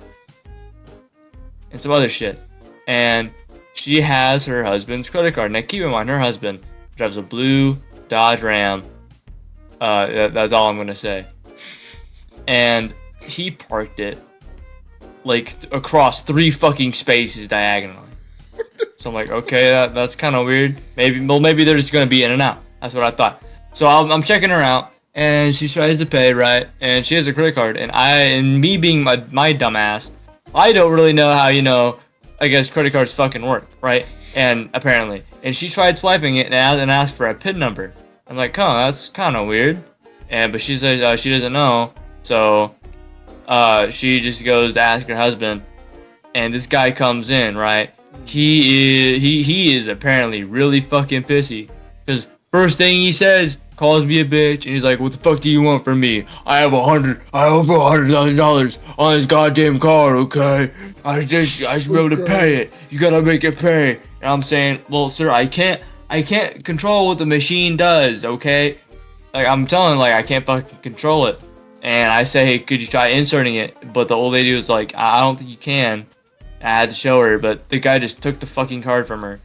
B: And some other shit. And she has her husband's credit card. Now keep in mind, her husband drives a blue Dodge Ram. That's all I'm gonna say. And he parked it like across 3 fucking spaces diagonally. So I'm like, okay, that's kind of weird. Maybe they're just gonna be in and out. That's what I thought. So I'm checking her out, and she tries to pay, right? And she has a credit card, and me being my dumb ass, I don't really know how, you know, I guess credit cards fucking work, right? And apparently, and she tried swiping it and asked for a PIN number. I'm like, oh, that's kind of weird. But she says she doesn't know, so she just goes to ask her husband, and this guy comes in, right? He is apparently really fucking pissy, because first thing he says, calls me a bitch, and he's like, what the fuck do you want from me? I owe $100,000 on this goddamn car, okay? I should be able to pay it. You gotta make it pay. And I'm saying, well, sir, I can't control what the machine does, okay? Like, I'm telling, like, I can't fucking control it. And I say, hey, could you try inserting it? But the old lady was like, I don't think you can. I had to show her, but the guy just took the fucking card from her.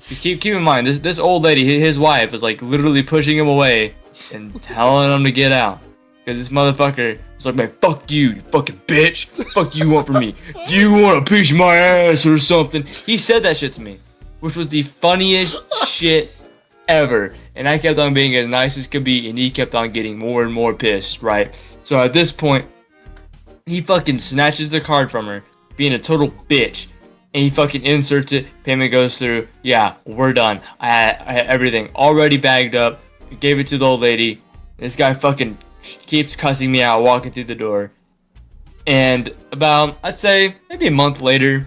B: Just keep in mind, this old lady, his wife, was like literally pushing him away and telling him to get out. Because this motherfucker was like, man, fuck you fucking bitch. Fuck you want from me? Do you want a piece of my ass or something? He said that shit to me, which was the funniest shit ever. And I kept on being as nice as could be, and he kept on getting more and more pissed, right? So at this point, he fucking snatches the card from her, being a total bitch, and he fucking inserts it. Payment goes through. Yeah, we're done. I had everything already bagged up. Gave it to the old lady. This guy fucking keeps cussing me out walking through the door. And about, I'd say, maybe a month later,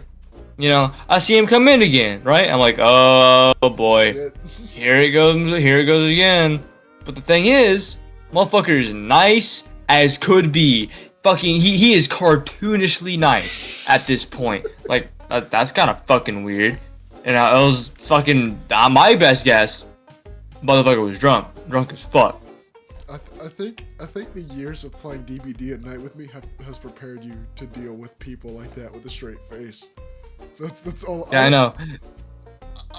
B: you know, I see him come in again, right? I'm like, oh boy, here it goes again. But the thing is, motherfucker is nice as could be. Fucking, he is cartoonishly nice at this point. Like, that's kind of fucking weird. And I was fucking, my best guess, motherfucker was drunk as fuck.
C: I think the years of playing DBD at night with me has prepared you to deal with people like that with a straight face. That's all.
B: Yeah, I know.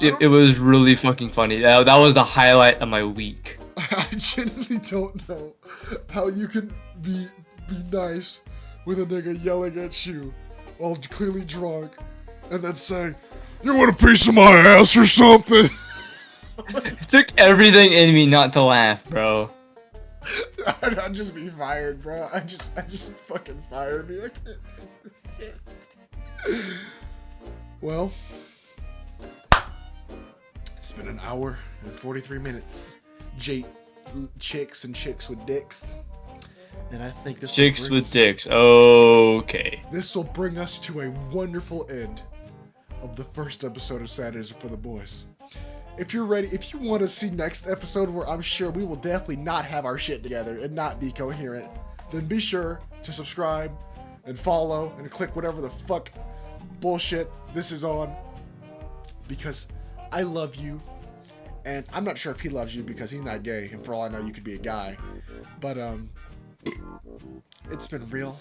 B: It was really fucking funny. That was the highlight of my week.
C: I genuinely don't know how you can be nice with a nigga yelling at you while clearly drunk, and then say, "You want a piece of my ass or something?"
B: It took everything in me not to laugh, bro.
C: I'd just be fired, bro. I just fucking fired me. I can't take this shit. Well, it's been an hour and 43 minutes. Chicks with dicks. And I think this
B: Chicks with dicks. Okay.
C: This will bring us to a wonderful end of the first episode of Saturdays for the Boys. If you're ready, if you want to see next episode where I'm sure we will definitely not have our shit together and not be coherent, then be sure to subscribe and follow and click whatever the fuck bullshit this is on, because I love you, and I'm not sure if he loves you because he's not gay, and for all I know you could be a guy, but it's been real.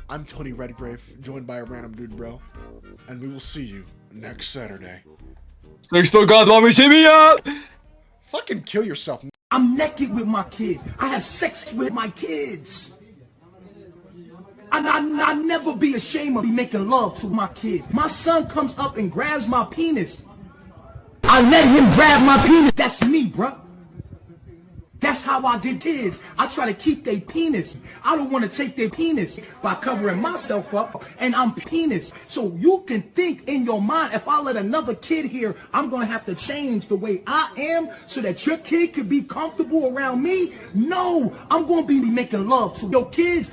C: I'm Tony Redgrave, joined by a random dude, bro, and we will see you next Saturday.
B: Thanks for God, let me see me up!
C: Fucking kill yourself.
D: I'm naked with my kids. I have sex with my kids. And I never be ashamed of be making love to my kids. My son comes up and grabs my penis. I let him grab my penis. That's me, bruh. That's how I get kids. I try to keep their penis. I don't want to take their penis by covering myself up, and I'm penis. So you can think in your mind, if I let another kid here, I'm going to have to change the way I am so that your kid could be comfortable around me. No, I'm going to be making love to your kids.